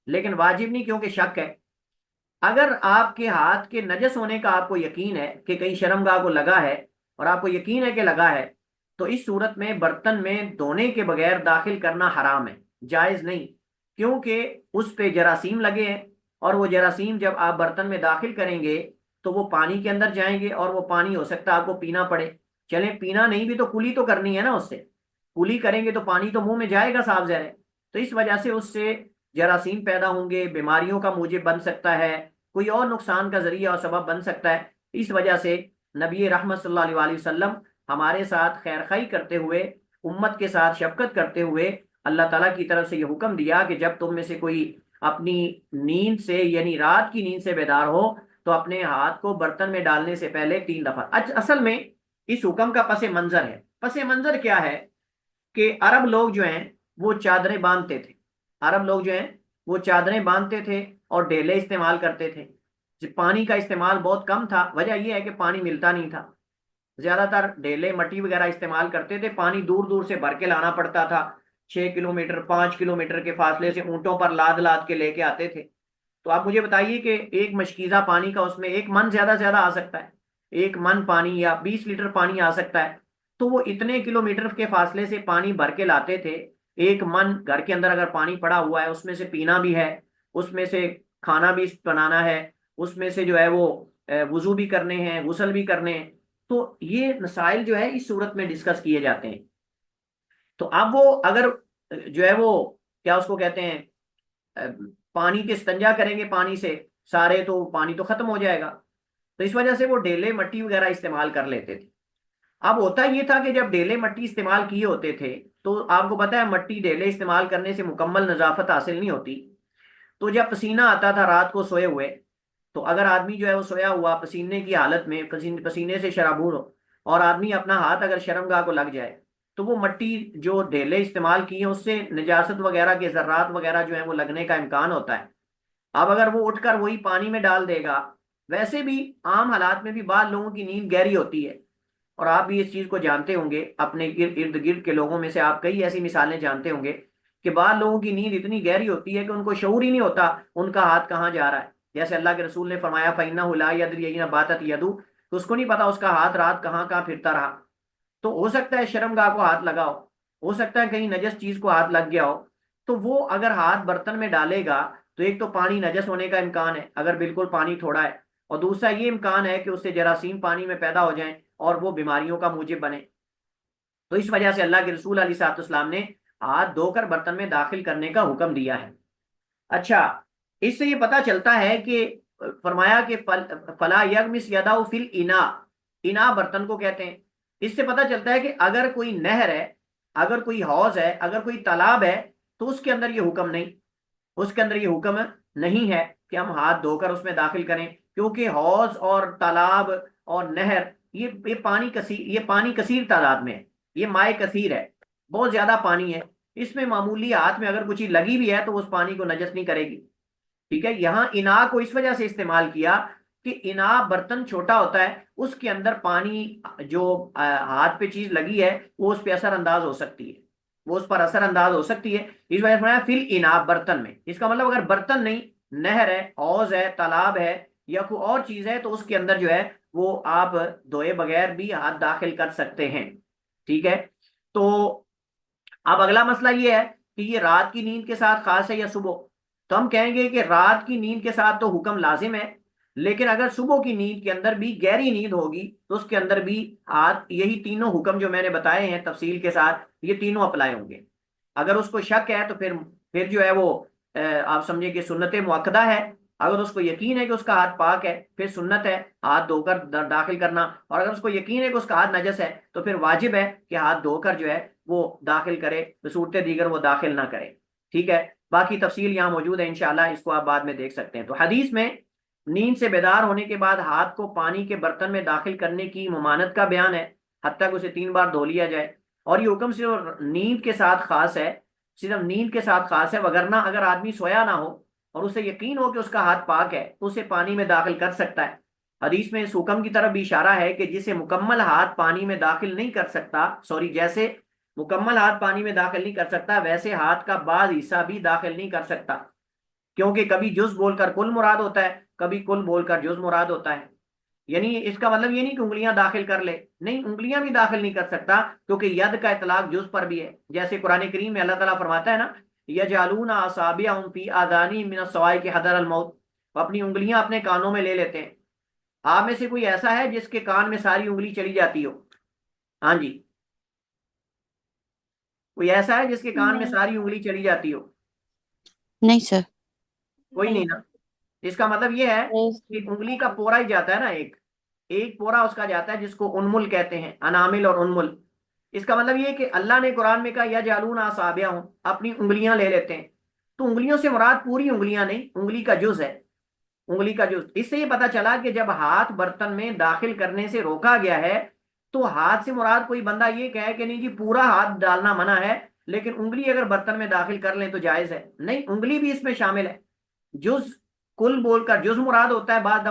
لیکن واجب نہیں کیونکہ شک ہے. اگر آپ کے ہاتھ کے نجس ہونے کا آپ کو یقین ہے کہ کہیں شرمگاہ کو لگا ہے اور آپ کو یقین ہے کہ لگا ہے، تو اس صورت میں برتن میں دھونے کے بغیر داخل کرنا حرام ہے، جائز نہیں. کیونکہ اس پہ جراثیم لگے ہیں اور وہ جراثیم جب آپ برتن میں داخل کریں گے تو وہ پانی کے اندر جائیں گے اور وہ پانی ہو سکتا ہے آپ کو پینا پڑے. چلیں پینا نہیں بھی تو کلی تو کرنی ہے نا، اس سے کلی کریں گے تو پانی تو منہ میں جائے گا صاف ظاہر ہے. تو اس وجہ سے اس سے جراثیم پیدا ہوں گے، بیماریوں کا موجب بن سکتا ہے، کوئی اور نقصان کا ذریعہ اور سبب بن سکتا ہے. اس وجہ سے نبی رحمت صلی اللہ علیہ وسلم ہمارے ساتھ خیر خواہی کرتے ہوئے، امت کے ساتھ شفقت کرتے ہوئے اللہ تعالیٰ کی طرف سے یہ حکم دیا کہ جب تم میں سے کوئی اپنی نیند سے یعنی رات کی نیند سے بیدار ہو تو اپنے ہاتھ کو برتن میں ڈالنے سے پہلے 3 دفعہ. اصل میں اس حکم کا پس منظر ہے. پس منظر کیا ہے کہ عرب لوگ جو ہیں وہ چادریں باندھتے تھے، عرب لوگ جو ہیں وہ چادریں باندھتے تھے اور ڈیلے استعمال کرتے تھے. پانی کا استعمال بہت کم تھا، وجہ یہ ہے کہ پانی ملتا نہیں تھا. زیادہ تر ڈیلے مٹی وغیرہ استعمال کرتے تھے، پانی دور دور سے بھر کے لانا پڑتا تھا. 6 کلومیٹر 5 کلومیٹر کے فاصلے سے اونٹوں پر لاد لاد کے لے کے آتے تھے. تو آپ مجھے بتائیے کہ ایک مشکیزہ پانی کا اس میں 1 من زیادہ سے زیادہ آ سکتا ہے، 1 من پانی یا 20 لیٹر پانی آ سکتا ہے. تو وہ اتنے کلومیٹر کے فاصلے سے پانی بھر کے لاتے تھے. 1 من گھر کے اندر اگر پانی پڑا ہوا ہے، اس میں سے پینا بھی ہے، اس میں سے کھانا بھی بنانا ہے، اس میں سے جو ہے وہ وضو بھی کرنے ہیں، غسل بھی کرنے ہیں. تو یہ مسائل جو ہے اس صورت میں ڈسکس کیے جاتے ہیں. تو اب وہ اگر جو ہے وہ کیا اس کو کہتے ہیں پانی کے استنجا کریں گے پانی سے سارے، تو پانی تو ختم ہو جائے گا. تو اس وجہ سے وہ ڈیلے مٹی وغیرہ استعمال کر لیتے تھے. اب ہوتا یہ تھا کہ جب ڈیلے مٹی استعمال کیے ہوتے تھے تو آپ کو پتا ہے مٹی ڈیلے استعمال کرنے سے مکمل نظافت حاصل نہیں ہوتی. تو جب پسینہ آتا تھا رات کو سوئے ہوئے، تو اگر آدمی جو ہے وہ سویا ہوا پسینے کی حالت میں پسینے سے شرابور ہو اور آدمی اپنا ہاتھ اگر شرمگاہ کو لگ جائے، تو وہ مٹی جو ڈھیلے استعمال کی ہیں اس سے نجاست وغیرہ کے ذرات وغیرہ جو ہیں وہ لگنے کا امکان ہوتا ہے. اب اگر وہ اٹھ کر وہی پانی میں ڈال دے گا، ویسے بھی عام حالات میں بھی بعض لوگوں کی نیند گہری ہوتی ہے، اور آپ بھی اس چیز کو جانتے ہوں گے، اپنے ارد گرد کے لوگوں میں سے آپ کئی ایسی مثالیں جانتے ہوں گے کہ بعض لوگوں کی نیند اتنی گہری ہوتی ہے کہ ان کو شعور ہی نہیں ہوتا ان کا ہاتھ کہاں جا رہا ہے. جیسے اللہ کے رسول نے فرمایا فَإِنَّهُ لَا يَدْرِي أَيْنَ بَاتَتْ يَدُهُ، تو اس کو نہیں پتا اس کا ہاتھ رات کہاں کہاں پھرتا رہا. تو ہو سکتا ہے شرمگاہ کو ہاتھ لگا ہو سکتا ہے کہیں نجس چیز کو ہاتھ لگ گیا ہو. تو وہ اگر ہاتھ برتن میں ڈالے گا تو ایک تو پانی نجس ہونے کا امکان ہے اگر بالکل پانی تھوڑا ہے، اور دوسرا یہ امکان ہے کہ اس سے جراثیم پانی میں پیدا ہو جائیں اور وہ بیماریوں کا موجب بنے. تو اس وجہ سے اللہ کے رسول علیہ الصلوۃ والسلام نے ہاتھ دھو کر برتن میں داخل کرنے کا حکم دیا ہے. اچھا، اس سے یہ پتا چلتا ہے کہ فرمایا کہ فلا یغمس یدہ فی الاناء، انا برتن کو کہتے ہیں. اس سے پتا چلتا ہے کہ اگر کوئی نہر ہے، اگر کوئی حوض ہے، اگر کوئی تالاب ہے، تو اس کے اندر یہ حکم نہیں، اس کے اندر یہ حکم نہیں ہے کہ ہم ہاتھ دھو کر اس میں داخل کریں، کیونکہ حوض اور تالاب اور نہر یہ پانی کثیر تعداد میں ہے، یہ مائع کثیر ہے، بہت زیادہ پانی ہے. اس میں معمولی ہاتھ میں اگر کچھ چیز لگی بھی ہے تو اس پانی کو نجس نہیں کرے گی. ٹھیک ہے، یہاں انا کو اس وجہ سے استعمال کیا کہ انا برتن چھوٹا ہوتا ہے، اس کے اندر پانی جو ہاتھ پہ چیز لگی ہے وہ اس پہ اثر انداز ہو سکتی ہے، وہ اس پر اثر انداز ہو سکتی ہے. اس وجہ سے فل انا برتن میں، اس کا مطلب اگر برتن نہیں، نہر ہے، حوض ہے، تالاب ہے یا کوئی اور چیز ہے، تو اس کے اندر جو ہے وہ آپ دھوئے بغیر بھی ہاتھ داخل کر سکتے ہیں. ٹھیک ہے. تو اب اگلا مسئلہ یہ ہے کہ یہ رات کی نیند کے ساتھ خاص ہے یا صبح. تو ہم کہیں گے کہ رات کی نیند کے ساتھ تو حکم لازم ہے، لیکن اگر صبح کی نیند کے اندر بھی گہری نیند ہوگی تو اس کے اندر بھی یہی تینوں حکم جو میں نے بتائے ہیں تفصیل کے ساتھ، یہ تینوں اپلائی ہوں گے. اگر اس کو شک ہے تو پھر جو ہے وہ آپ سمجھیں کہ سنت مؤکدہ ہے. اگر اس کو یقین ہے کہ اس کا ہاتھ پاک ہے پھر سنت ہے ہاتھ دھو کر داخل کرنا، اور اگر اس کو یقین ہے کہ اس کا ہاتھ نجس ہے تو پھر واجب ہے کہ ہاتھ دھو کر جو ہے وہ داخل کرے، بصورت دیگر وہ داخل نہ کرے. ٹھیک ہے، باقی تفصیل یہاں موجود ہے انشاءاللہ، اس کو آپ بعد میں دیکھ سکتے ہیں. تو حدیث میں نیند سے بیدار ہونے کے بعد ہاتھ کو پانی کے برتن میں داخل کرنے کی ممانعت کا بیان ہے، حتیٰ کہ اسے 3 بار دھو لیا جائے. اور یہ حکم صرف نیند کے ساتھ خاص ہے، صرف نیند کے ساتھ خاص ہے، وگرنہ اگر آدمی سویا نہ ہو اور اسے یقین ہو کہ اس کا ہاتھ پاک ہے تو اسے پانی میں داخل کر سکتا ہے. حدیث میں اس حکم کی طرف بھی اشارہ ہے کہ جسے مکمل ہاتھ پانی میں داخل نہیں کر سکتا، جیسے مکمل ہاتھ پانی میں داخل نہیں کر سکتا ویسے ہاتھ کا بعض حصہ بھی داخل نہیں کر سکتا، کیونکہ کبھی جز بول کر کل مراد ہوتا ہے، کبھی کل بول کر جز مراد ہوتا ہے. یعنی اس کا مطلب یہ نہیں کہ انگلیاں داخل کر لے، نہیں، انگلیاں بھی داخل نہیں کر سکتا، کیونکہ ید کا اطلاق جز پر بھی ہے. جیسے قرآن کریم میں اللہ تعالیٰ فرماتا ہے نا یجعلون اصابعهم فی آذانہم من الصواعق حذر الموت، وہ اپنی انگلیاں اپنے کانوں میں لے لیتے ہیں. آپ میں سے کوئی ایسا ہے جس کے کان میں ساری انگلی چلی جاتی ہو؟ ہاں جی، کوئی ایسا ہے جس کے کان میں نہیں ساری انگلی چلی جاتی ہو؟ نہیں سر. کوئی نہیں نا. اس کا مطلب یہ ہے نہیں کہ انگلی کا پورا ہی جاتا ہے نا، ایک پورا اس کا جاتا ہے جس کو انمل کہتے ہیں، انامل اور انمل. اس کا مطلب یہ کہ اللہ نے قرآن میں کہا یجعلون اصابعہم، اپنی انگلیاں لے لیتے ہیں. تو انگلیوں سے مراد پوری انگلیاں نہیں، انگلی کا جز ہے، انگلی کا جز. اس سے یہ پتا چلا کہ جب ہاتھ برتن میں داخل کرنے سے روکا گیا ہے تو ہاتھ سے مراد کوئی بندہ یہ کہے کہ نہیں جی پورا ہاتھ ڈالنا منع ہے لیکن انگلی اگر برتن میں داخل کر لیں تو جائز ہے، نہیں، انگلی بھی اس میں شامل ہے. جز کل بول کر جز مراد ہوتا ہے بعض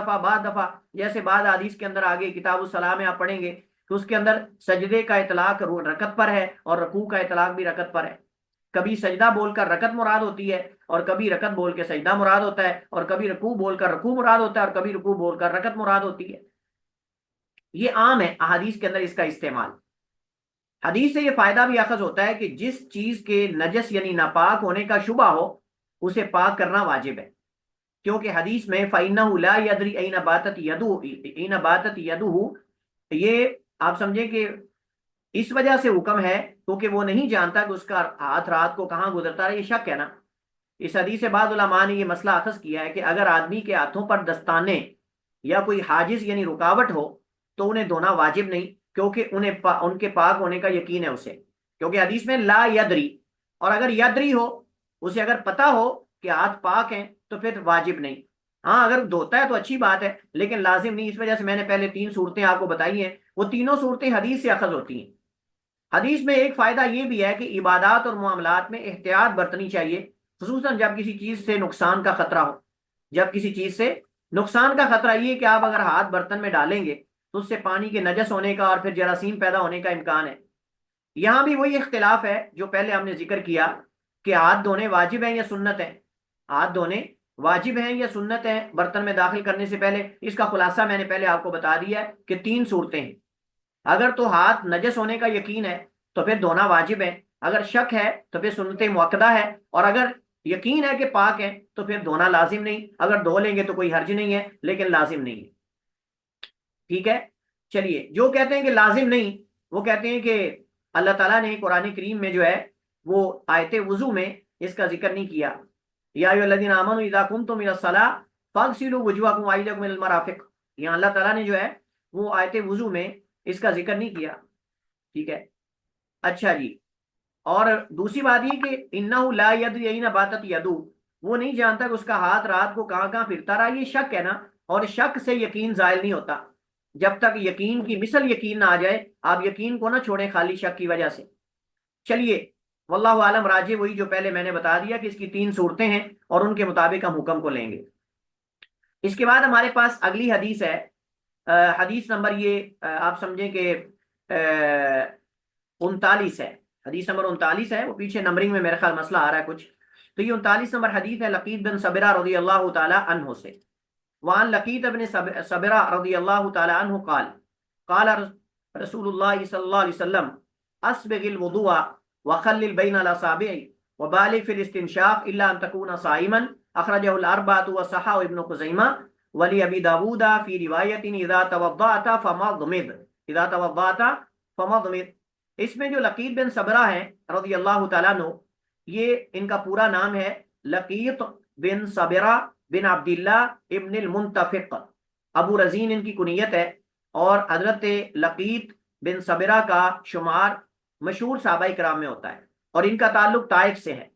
دفعہ، جیسے بعض حدیث کے اندر آگے کتاب الصلاح میں آپ پڑھیں گے تو اس کے اندر سجدے کا اطلاق رکعت پر ہے اور رکوع کا اطلاق بھی رکعت پر ہے. کبھی سجدہ بول کر رکعت مراد ہوتی ہے، اور کبھی رکعت بول کے سجدہ مراد ہوتا ہے، اور کبھی رکوع بول کر رکوع مراد ہوتا ہے، اور کبھی رکوع بول کر رکعت مراد ہوتی ہے۔ یہ عام ہے احادیث کے اندر اس کا استعمال۔ حدیث سے یہ فائدہ بھی اخذ ہوتا ہے کہ جس چیز کے نجس یعنی ناپاک ہونے کا شبہ ہو اسے پاک کرنا واجب ہے، کیونکہ حدیث میں فَإِنَّهُ لَا يَدْرِي أَيْنَ بَاتَتْ يَدُهُ، یہ آپ سمجھیں کہ اس وجہ سے حکم ہے کیونکہ وہ نہیں جانتا کہ اس کا ہاتھ رات کو کہاں گزرتا ہے، یہ شک ہے نا۔ اس حدیث سے بعض علماء نے یہ مسئلہ اخذ کیا ہے کہ اگر آدمی کے ہاتھوں پر دستانے یا کوئی حاجز یعنی رکاوٹ ہو تو انہیں دھونا واجب نہیں، کیونکہ ان کے پاک ہونے کا یقین ہے اسے، کیونکہ حدیث میں لا یدری، اور اگر یدری ہو، اسے اگر پتا ہو کہ ہاتھ پاک ہیں تو پھر واجب نہیں۔ ہاں اگر دھوتا ہے تو اچھی بات ہے، لیکن لازم نہیں۔ اس وجہ سے میں نے پہلے 3 صورتیں آپ کو بتائی ہیں، وہ تینوں صورتیں حدیث سے اخذ ہوتی ہیں۔ حدیث میں ایک فائدہ یہ بھی ہے کہ عبادات اور معاملات میں احتیاط برتنی چاہیے، خصوصاً جب کسی چیز سے نقصان کا خطرہ ہو۔ جب کسی چیز سے نقصان کا خطرہ یہ کہ آپ اگر ہاتھ برتن میں ڈالیں گے تو اس سے پانی کے نجس ہونے کا اور پھر جراثیم پیدا ہونے کا امکان ہے۔ یہاں بھی وہی اختلاف ہے جو پہلے ہم نے ذکر کیا کہ ہاتھ دھونے واجب ہیں یا سنت ہیں، ہاتھ دھونے واجب ہیں یا سنت ہیں برتن میں داخل کرنے سے پہلے۔ اس کا خلاصہ میں نے پہلے آپ کو بتا دیا ہے کہ 3 صورتیں ہیں۔ اگر تو ہاتھ نجس ہونے کا یقین ہے تو پھر دھونا واجب ہے، اگر شک ہے تو پھر سنت مؤکدہ ہے، اور اگر یقین ہے کہ پاک ہے تو پھر دھونا لازم نہیں۔ اگر دھو لیں گے تو کوئی حرج نہیں ہے، لیکن لازم نہیں ہے۔ ٹھیک ہے، چلیے جو کہتے ہیں کہ لازم نہیں، وہ کہتے ہیں کہ اللہ تعالیٰ نے قرآن کریم میں جو ہے وہ آیت وضو میں اس کا ذکر نہیں کیا۔ یا ایھا الذین آمنوا اذا قمتم الی الصلاۃ فاغسلوا وجوہکم وایدیکم الی المرافق، یہاں اللہ تعالیٰ نے جو ہے وہ آیت وضو میں اس کا ذکر نہیں کیا۔ ٹھیک ہے، اچھا جی، اور دوسری بات یہ کہ انہ لا یدری این باتت یدو، وہ نہیں جانتا کہ اس کا ہاتھ رات کو کہاں کہاں پھرتا رہا۔ یہ شک ہے نا، اور شک سے یقین زائل نہیں ہوتا جب تک یقین کی مثل یقین نہ آ جائے۔ آپ یقین کو نہ چھوڑیں خالی شک کی وجہ سے۔ چلیے، واللہ عالم، راجح وہی جو پہلے میں نے بتا دیا کہ اس کی 3 صورتیں ہیں اور ان کے مطابق ہم حکم کو لیں گے۔ اس کے بعد ہمارے پاس اگلی حدیث ہے، حدیث نمبر یہ آپ سمجھیں کہ 39 ہے، حدیث نمبر 39 ہے، وہ پیچھے نمبرنگ میں میرے خیال مسئلہ آ رہا ہے کچھ، تو یہ 39 نمبر حدیث ہے لقیط بن صبرہ رضی اللہ تعالی عنہ سے۔ وعن لقیط بن صبرہ رضی اللہ تعالی عنہ قال قال رسول اللہ صلی اللہ علیہ وسلم اسبغ الوضوء وخلل بین الاصابع وبالغ في الاستنشاق الا ان تكون صائما، اخرجه الاربعة وصححه ابن خزیمہ ولأبی داود فی روایت اذا توضأت فمضمض، اذا توضأت فمضمض۔ اس میں جو لقیط بن صبرہ ہیں رضی اللہ تعالیٰ عنہ، یہ ان کا پورا نام ہے لقیط بن صبرہ بن عبداللہ ابن المنتفق، ابو رزین ان کی کنیت ہے، اور حضرت لقیط بن صبرہ کا شمار مشہور صحابہ کرام میں ہوتا ہے، اور ان کا تعلق طائف سے ہے۔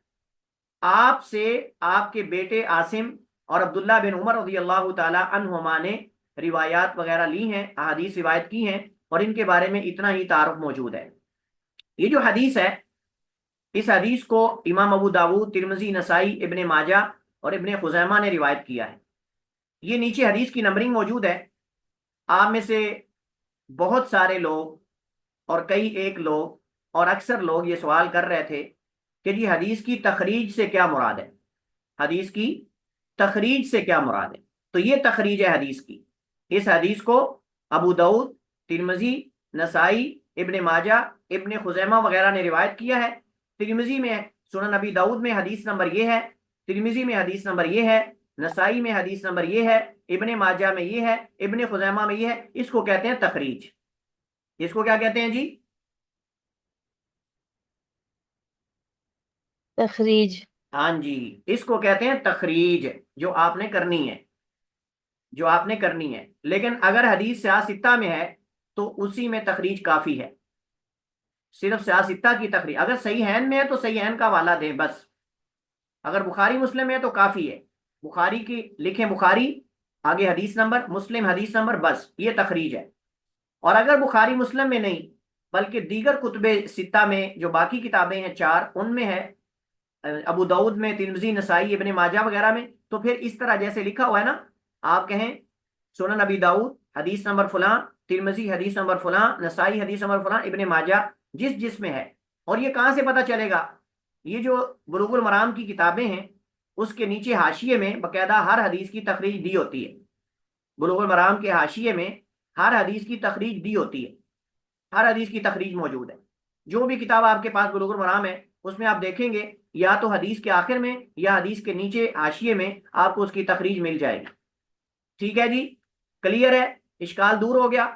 آپ سے آپ کے بیٹے عاصم اور عبداللہ بن عمر رضی اللہ تعالی عنہما نے روایات وغیرہ لی ہیں، احادیث روایت کی ہیں، اور ان کے بارے میں اتنا ہی تعارف موجود ہے۔ یہ جو حدیث ہے، اس حدیث کو امام ابو داود، ترمذی، نسائی، ابن ماجہ اور ابن خزیمہ نے روایت کیا ہے۔ یہ نیچے حدیث کی نمبرنگ موجود ہے۔ آپ میں سے بہت سارے لوگ اور کئی ایک لوگ اور اکثر لوگ یہ سوال کر رہے تھے کہ جی حدیث کی تخریج سے کیا مراد ہے، حدیث کی تخریج سے کیا مراد ہے؟ تو یہ تخریج ہے حدیث کی۔ اس حدیث کو ابو داؤد، ترمذی، نسائی، ابن ماجہ، ابن خزیمہ وغیرہ نے روایت کیا ہے۔ ترمذی میں، سنن ابی داؤد میں حدیث نمبر یہ ہے، ترمذی میں حدیث نمبر یہ ہے، نسائی میں حدیث نمبر یہ ہے، ابن ماجہ میں یہ ہے، ابن خزیمہ میں یہ ہے۔ اس کو کہتے ہیں تخریج۔ اس کو کیا کہتے ہیں جی؟ تخریج۔ ہاں جی، اس کو کہتے ہیں تخریج، جو آپ نے کرنی ہے، جو آپ نے کرنی ہے۔ لیکن اگر حدیث سیاستہ میں ہے تو اسی میں تخریج کافی ہے، صرف سیاستہ کی تخریج۔ اگر صحیحین میں ہے تو صحیحین کا حوالہ دیں بس، اگر بخاری مسلم میں ہے تو کافی ہے، بخاری کی لکھیں بخاری، آگے حدیث نمبر، مسلم حدیث نمبر، بس یہ تخریج ہے۔ اور اگر بخاری مسلم میں نہیں بلکہ دیگر کتب ستہ میں جو باقی کتابیں ہیں 4، ان میں ہے، ابو داؤد میں، ترمذی، نسائی، ابن ماجہ وغیرہ میں، تو پھر اس طرح جیسے لکھا ہوا ہے نا، آپ کہیں سنن ابی داؤد حدیث نمبر فلاں، ترمذی حدیث نمبر فلاں، نسائی حدیث نمبر فلاں، ابن ماجہ، جس میں ہے۔ اور یہ کہاں سے پتہ چلے گا؟ یہ جو بلوغ المرام کی کتابیں ہیں اس کے نیچے حاشیے میں باقاعدہ ہر حدیث کی تخریج دی ہوتی ہے. بلوغ المرام کے حاشیے میں ہر حدیث کی تخریج دی ہوتی ہے، ہر حدیث کی تخریج موجود ہے. جو بھی کتاب آپ کے پاس بلوغ المرام ہے اس میں آپ دیکھیں گے یا تو حدیث کے آخر میں یا حدیث کے نیچے حاشیے میں آپ کو اس کی تخریج مل جائے گی. ٹھیک ہے جی، کلیئر ہے، اشکال دور ہو گیا.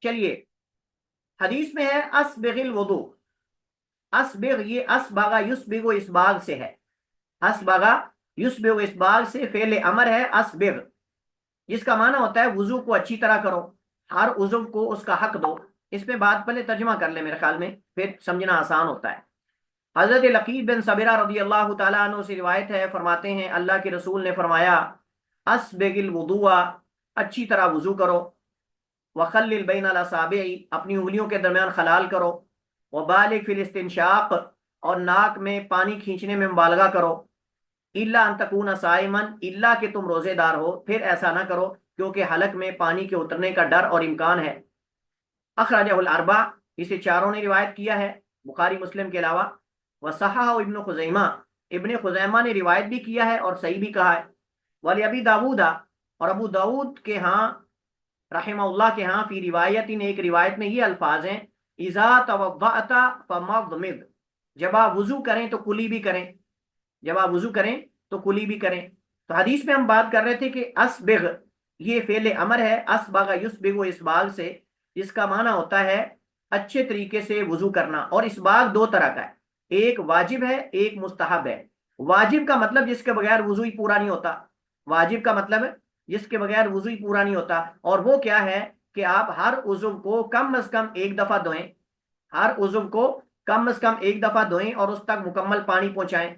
چلیے، حدیث میں ہے اسبغ الوضو. اسبغ، یہ اسبغ یسبغ و اسباغ سے ہے. اسبغ یسبغ و اسباغ سے فعل امر ہے اسبغ، جس کا معنی ہوتا ہے وضو کو اچھی طرح کرو، ہر عضو کو اس کا حق دو. اس میں بات پہلے ترجمہ کر لیں میرے خیال میں، پھر سمجھنا آسان ہوتا ہے. حضرت لقیب بن صبرہ رضی اللہ تعالیٰ عنہ سے روایت ہے، فرماتے ہیں اللہ کے رسول نے فرمایا اسبغ الوضوء، اچھی طرح وضو کرو، وخلل بین الاصابع، اپنی انگلیوں کے درمیان خلال کرو، وبالغ فی الاستنشاق، اور ناک میں پانی کھینچنے میں مبالغہ کرو، الا ان تکون صائما، الا کہ تم روزے دار ہو، پھر ایسا نہ کرو کیونکہ حلق میں پانی کے اترنے کا ڈر اور امکان ہے. اخرجہ الاربع، اسے چاروں نے روایت کیا ہے بخاری مسلم کے علاوہ. وصححہ ابن خزیمہ، ابن خزیمہ نے روایت بھی کیا ہے اور صحیح بھی کہا ہے. ولی ابی داود، اور ابو داود کے ہاں رحمہ اللہ کے ہاں فی روایت، ایک روایت میں یہ الفاظ ہیں اذا توضأت فمضمض، جب آپ وضو کریں تو کلی بھی کریں، جب آپ وضو کریں تو کلی بھی کریں. تو حدیث میں ہم بات کر رہے تھے کہ اسبغ یہ فعل امر ہے اسبغ یسبغ و اسباغ سے، جس کا معنی ہوتا ہے اچھے طریقے سے وضو کرنا. اور اسباغ دو طرح کا ہے، ایک واجب ہے ایک مستحب ہے. واجب کا مطلب جس کے بغیر وضو ہی پورا نہیں ہوتا، واجب کا مطلب جس کے بغیر وضو ہی پورا نہیں ہوتا. اور وہ کیا ہے کہ آپ ہر عضو کو کم از کم ایک دفعہ دھوئیں، ہر عضو کو کم از کم ایک دفعہ دھوئیں اور اس تک مکمل پانی پہنچائیں.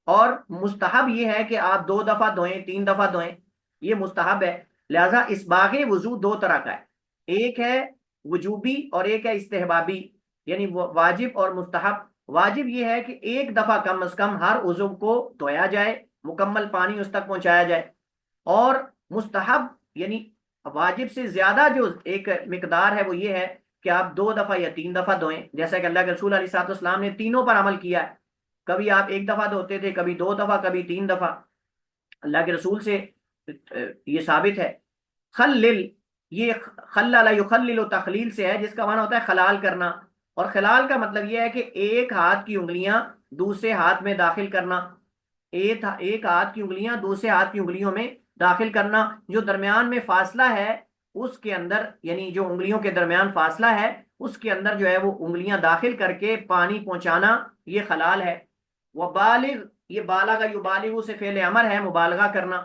اور مستحب یہ ہے کہ آپ 2 دفعہ دھوئیں 3 دفعہ دھوئیں، یہ مستحب ہے. لہذا اسباغ وضو دو طرح کا ہے، ایک ہے وجوبی اور ایک ہے استحبابی، یعنی واجب اور مستحب. واجب یہ ہے کہ ایک دفعہ کم از کم ہر عضو کو دھویا جائے، مکمل پانی اس تک پہنچایا جائے. اور مستحب یعنی واجب سے زیادہ جو ایک مقدار ہے وہ یہ ہے کہ آپ 2 دفعہ یا 3 دفعہ دھوئیں، جیسا کہ اللہ کے رسول علیہ الصلوۃ والسلام نے تینوں پر عمل کیا ہے. کبھی آپ 1 دفعہ دھوتے تھے، کبھی 2 دفعہ، کبھی 3 دفعہ. اللہ کے رسول سے یہ ثابت ہے. خلل، یہ خلل یخلل و تخلیل سے ہے، جس کا معنی ہوتا ہے خلال کرنا. اور خلال کا مطلب یہ ہے کہ ایک ہاتھ کی انگلیاں دوسرے ہاتھ میں داخل کرنا، ایک ہاتھ کی انگلیاں دوسرے ہاتھ کی انگلیوں میں داخل کرنا. جو درمیان میں فاصلہ ہے اس کے اندر، یعنی جو انگلیوں کے درمیان فاصلہ ہے اس کے اندر جو ہے وہ انگلیاں داخل کر کے پانی پہنچانا، یہ خلال ہے. وبالغ، یہ بالغ یبالغ سے فعل امر ہے، مبالغہ کرنا.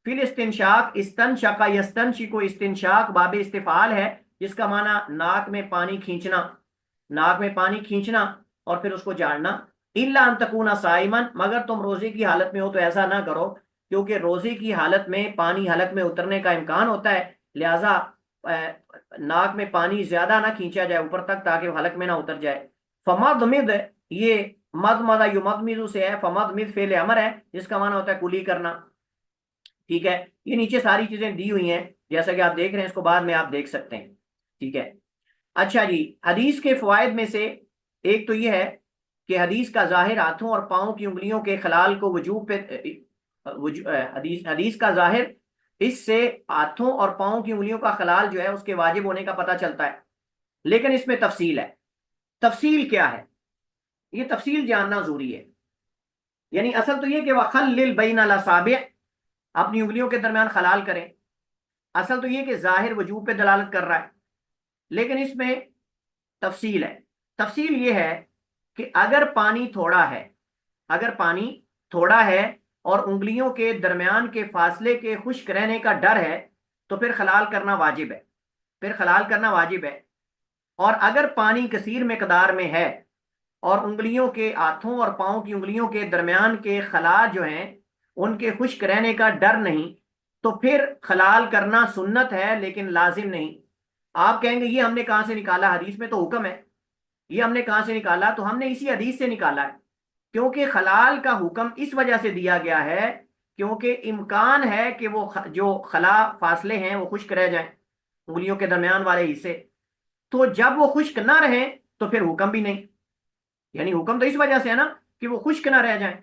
فی الاستنشاق، استنشق یستنشق، استنشاق باب استفعال ہے جس کا معنی ناک میں پانی کھینچنا، ناک میں پانی کھینچنا اور پھر اس کو جھاڑنا. الا ان تکون صائما، مگر تم روزے کی حالت میں ہو تو ایسا نہ کرو کیونکہ روزے کی حالت میں پانی حلق میں اترنے کا امکان ہوتا ہے. لہذا ناک میں پانی زیادہ نہ کھینچا جائے اوپر تک تاکہ وہ حلق میں نہ اتر جائے. فمضمض، یہ مضمض یمضمض سے ہے، فمضمض فعل امر ہے جس کا معنی ہوتا ہے کلی کرنا. ٹھیک ہے، یہ نیچے ساری چیزیں دی ہوئی ہیں جیسا کہ آپ دیکھ رہے ہیں، اس کو بعد میں آپ دیکھ سکتے ہیں. ٹھیک ہے. اچھا جی، حدیث کے فوائد میں سے ایک تو یہ ہے کہ حدیث کا ظاہر ہاتھوں اور پاؤں کی انگلیوں کے خلال کو وجوب پہ، حدیث کا ظاہر اس سے ہاتھوں اور پاؤں کی انگلیوں کا خلال جو ہے اس کے واجب ہونے کا پتہ چلتا ہے. لیکن اس میں تفصیل ہے. تفصیل کیا ہے؟ یہ تفصیل جاننا ضروری ہے. یعنی اصل تو یہ کہ وَخَلِّلْ بَيْنَ الْأَصَابِعِ، اپنی انگلیوں کے درمیان خلال کریں. اصل تو یہ کہ ظاہر وجوب پہ دلالت کر رہا ہے، لیکن اس میں تفصیل ہے. تفصیل یہ ہے کہ اگر پانی تھوڑا ہے، اگر پانی تھوڑا ہے اور انگلیوں کے درمیان کے فاصلے کے خشک رہنے کا ڈر ہے تو پھر خلال کرنا واجب ہے، پھر خلال کرنا واجب ہے. اور اگر پانی کثیر مقدار میں ہے اور انگلیوں کے ہاتھوں اور پاؤں کی انگلیوں کے درمیان کے خلا جو ہیں ان کے خشک رہنے کا ڈر نہیں تو پھر خلال کرنا سنت ہے لیکن لازم نہیں. آپ کہیں گے یہ ہم نے کہاں سے نکالا، حدیث میں تو حکم ہے، یہ ہم نے کہاں سے نکالا؟ تو ہم نے اسی حدیث سے نکالا ہے، کیونکہ خلال کا حکم اس وجہ سے دیا گیا ہے کیونکہ امکان ہے کہ وہ جو خلا فاصلے ہیں وہ خشک رہ جائیں، انگلیوں کے درمیان والے حصے، تو جب وہ خشک نہ رہیں تو پھر حکم بھی نہیں، یعنی حکم تو اس وجہ سے ہے نا کہ وہ خشک نہ رہ جائیں،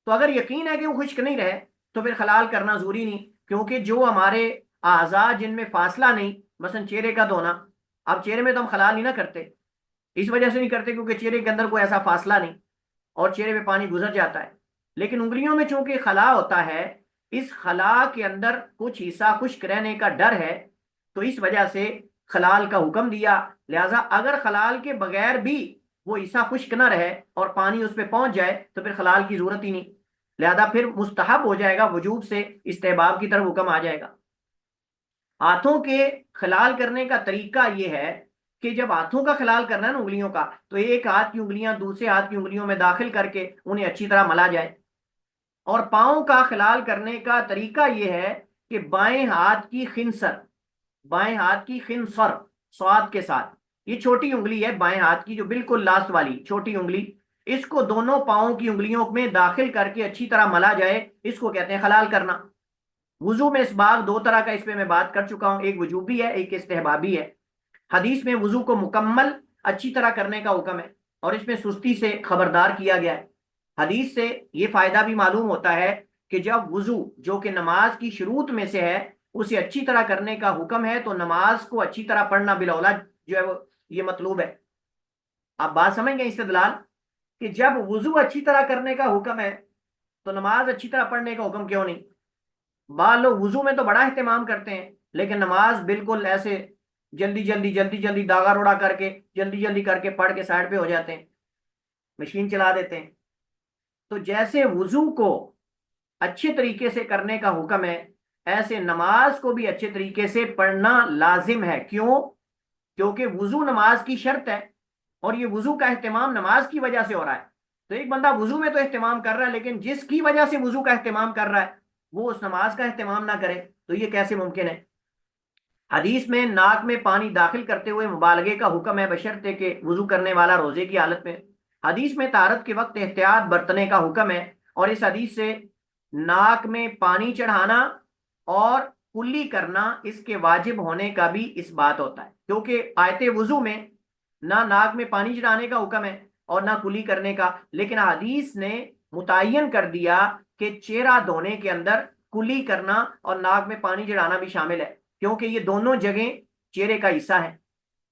تو اگر یقین ہے کہ وہ خشک نہیں رہے تو پھر خلال کرنا ضروری نہیں، کیونکہ جو ہمارے اعضاء جن میں فاصلہ نہیں، مثلا چہرے کا دھونا، اب چہرے میں تو ہم خلال نہیں نہ کرتے، اس وجہ سے نہیں کرتے کیونکہ چہرے کے اندر کوئی ایسا فاصلہ نہیں اور چہرے پہ پانی گزر جاتا ہے، لیکن انگلیوں میں چونکہ خلا ہوتا ہے، اس خلا کے اندر کچھ حصہ خشک رہنے کا ڈر ہے، تو اس وجہ سے خلال کا حکم دیا، لہذا اگر خلال کے بغیر بھی وہ حصہ خشک نہ رہے اور پانی اس پہ پہنچ جائے تو پھر خلال کی ضرورت ہی نہیں، لہذا پھر مستحب ہو جائے گا، وجوب سے استحباب کی طرف حکم آ جائے گا۔ ہاتھوں کے خلال کرنے کا طریقہ یہ ہے کہ جب ہاتھوں کا خلال کرنا ہے نا انگلیوں کا، تو ایک ہاتھ کی انگلیاں دوسرے ہاتھ کی انگلیوں میں داخل کر کے انہیں اچھی طرح ملا جائے، اور پاؤں کا خلال کرنے کا طریقہ یہ ہے کہ بائیں ہاتھ کی خنصر، بائیں ہاتھ کی خنصر سواد کے ساتھ، یہ چھوٹی انگلی ہے بائیں ہاتھ کی جو بالکل لاسٹ والی چھوٹی انگلی، اس کو دونوں پاؤں کی انگلیوں میں داخل کر کے اچھی طرح ملا جائے، اس کو کہتے ہیں خلال کرنا۔ وضو میں اسباغ دو طرح کا، اس پہ میں بات کر چکا ہوں، ایک وجوبی ہے ایک استحبابی ہے۔ حدیث میں وضو کو مکمل اچھی طرح کرنے کا حکم ہے اور اس میں سستی سے خبردار کیا گیا ہے۔ حدیث سے یہ فائدہ بھی معلوم ہوتا ہے کہ جب وضو جو کہ نماز کی شروط میں سے ہے اسے اچھی طرح کرنے کا حکم ہے تو نماز کو اچھی طرح پڑھنا بالاولا جو ہے وہ یہ مطلوب ہے۔ آپ بات سمجھ گئے استدلال، کہ جب وضو اچھی طرح کرنے کا حکم ہے تو نماز اچھی طرح پڑھنے کا حکم کیوں نہیں؟ بعض لوگ وضو میں تو بڑا اہتمام کرتے ہیں لیکن نماز بالکل ایسے جلدی جلدی جلدی جلدی داغا روڑا کر کے جلدی جلدی کر کے پڑھ کے سائڈ پہ ہو جاتے ہیں، مشین چلا دیتے ہیں۔ تو جیسے وضو کو اچھے طریقے سے کرنے کا حکم ہے، ایسے نماز کو بھی اچھے طریقے سے پڑھنا لازم ہے۔ کیوں؟ کیونکہ وضو نماز کی شرط ہے اور یہ وضو کا اہتمام نماز کی وجہ سے ہو رہا ہے، تو ایک بندہ وضو میں تو اہتمام کر رہا ہے لیکن جس کی وجہ سے وضو کا اہتمام کر رہا ہے وہ اس نماز کا اہتمام نہ کرے، تو یہ کیسے ممکن ہے؟ حدیث میں ناک میں پانی داخل کرتے ہوئے مبالغے کا حکم ہے بشرطے کہ وضو کرنے والا روزے کی حالت میں۔ حدیث میں طہارت کے وقت احتیاط برتنے کا حکم ہے، اور اس حدیث سے ناک میں پانی چڑھانا اور کلی کرنا اس کے واجب ہونے کا بھی اس بات ہوتا ہے، کیونکہ آیت وضو میں نہ ناک میں پانی چڑھانے کا حکم ہے اور نہ کلی کرنے کا، لیکن حدیث نے متعین کر دیا کہ چہرہ دھونے کے اندر کلی کرنا اور ناک میں پانی چڑھانا بھی شامل ہے، کیونکہ یہ دونوں جگہیں چہرے کا حصہ ہے،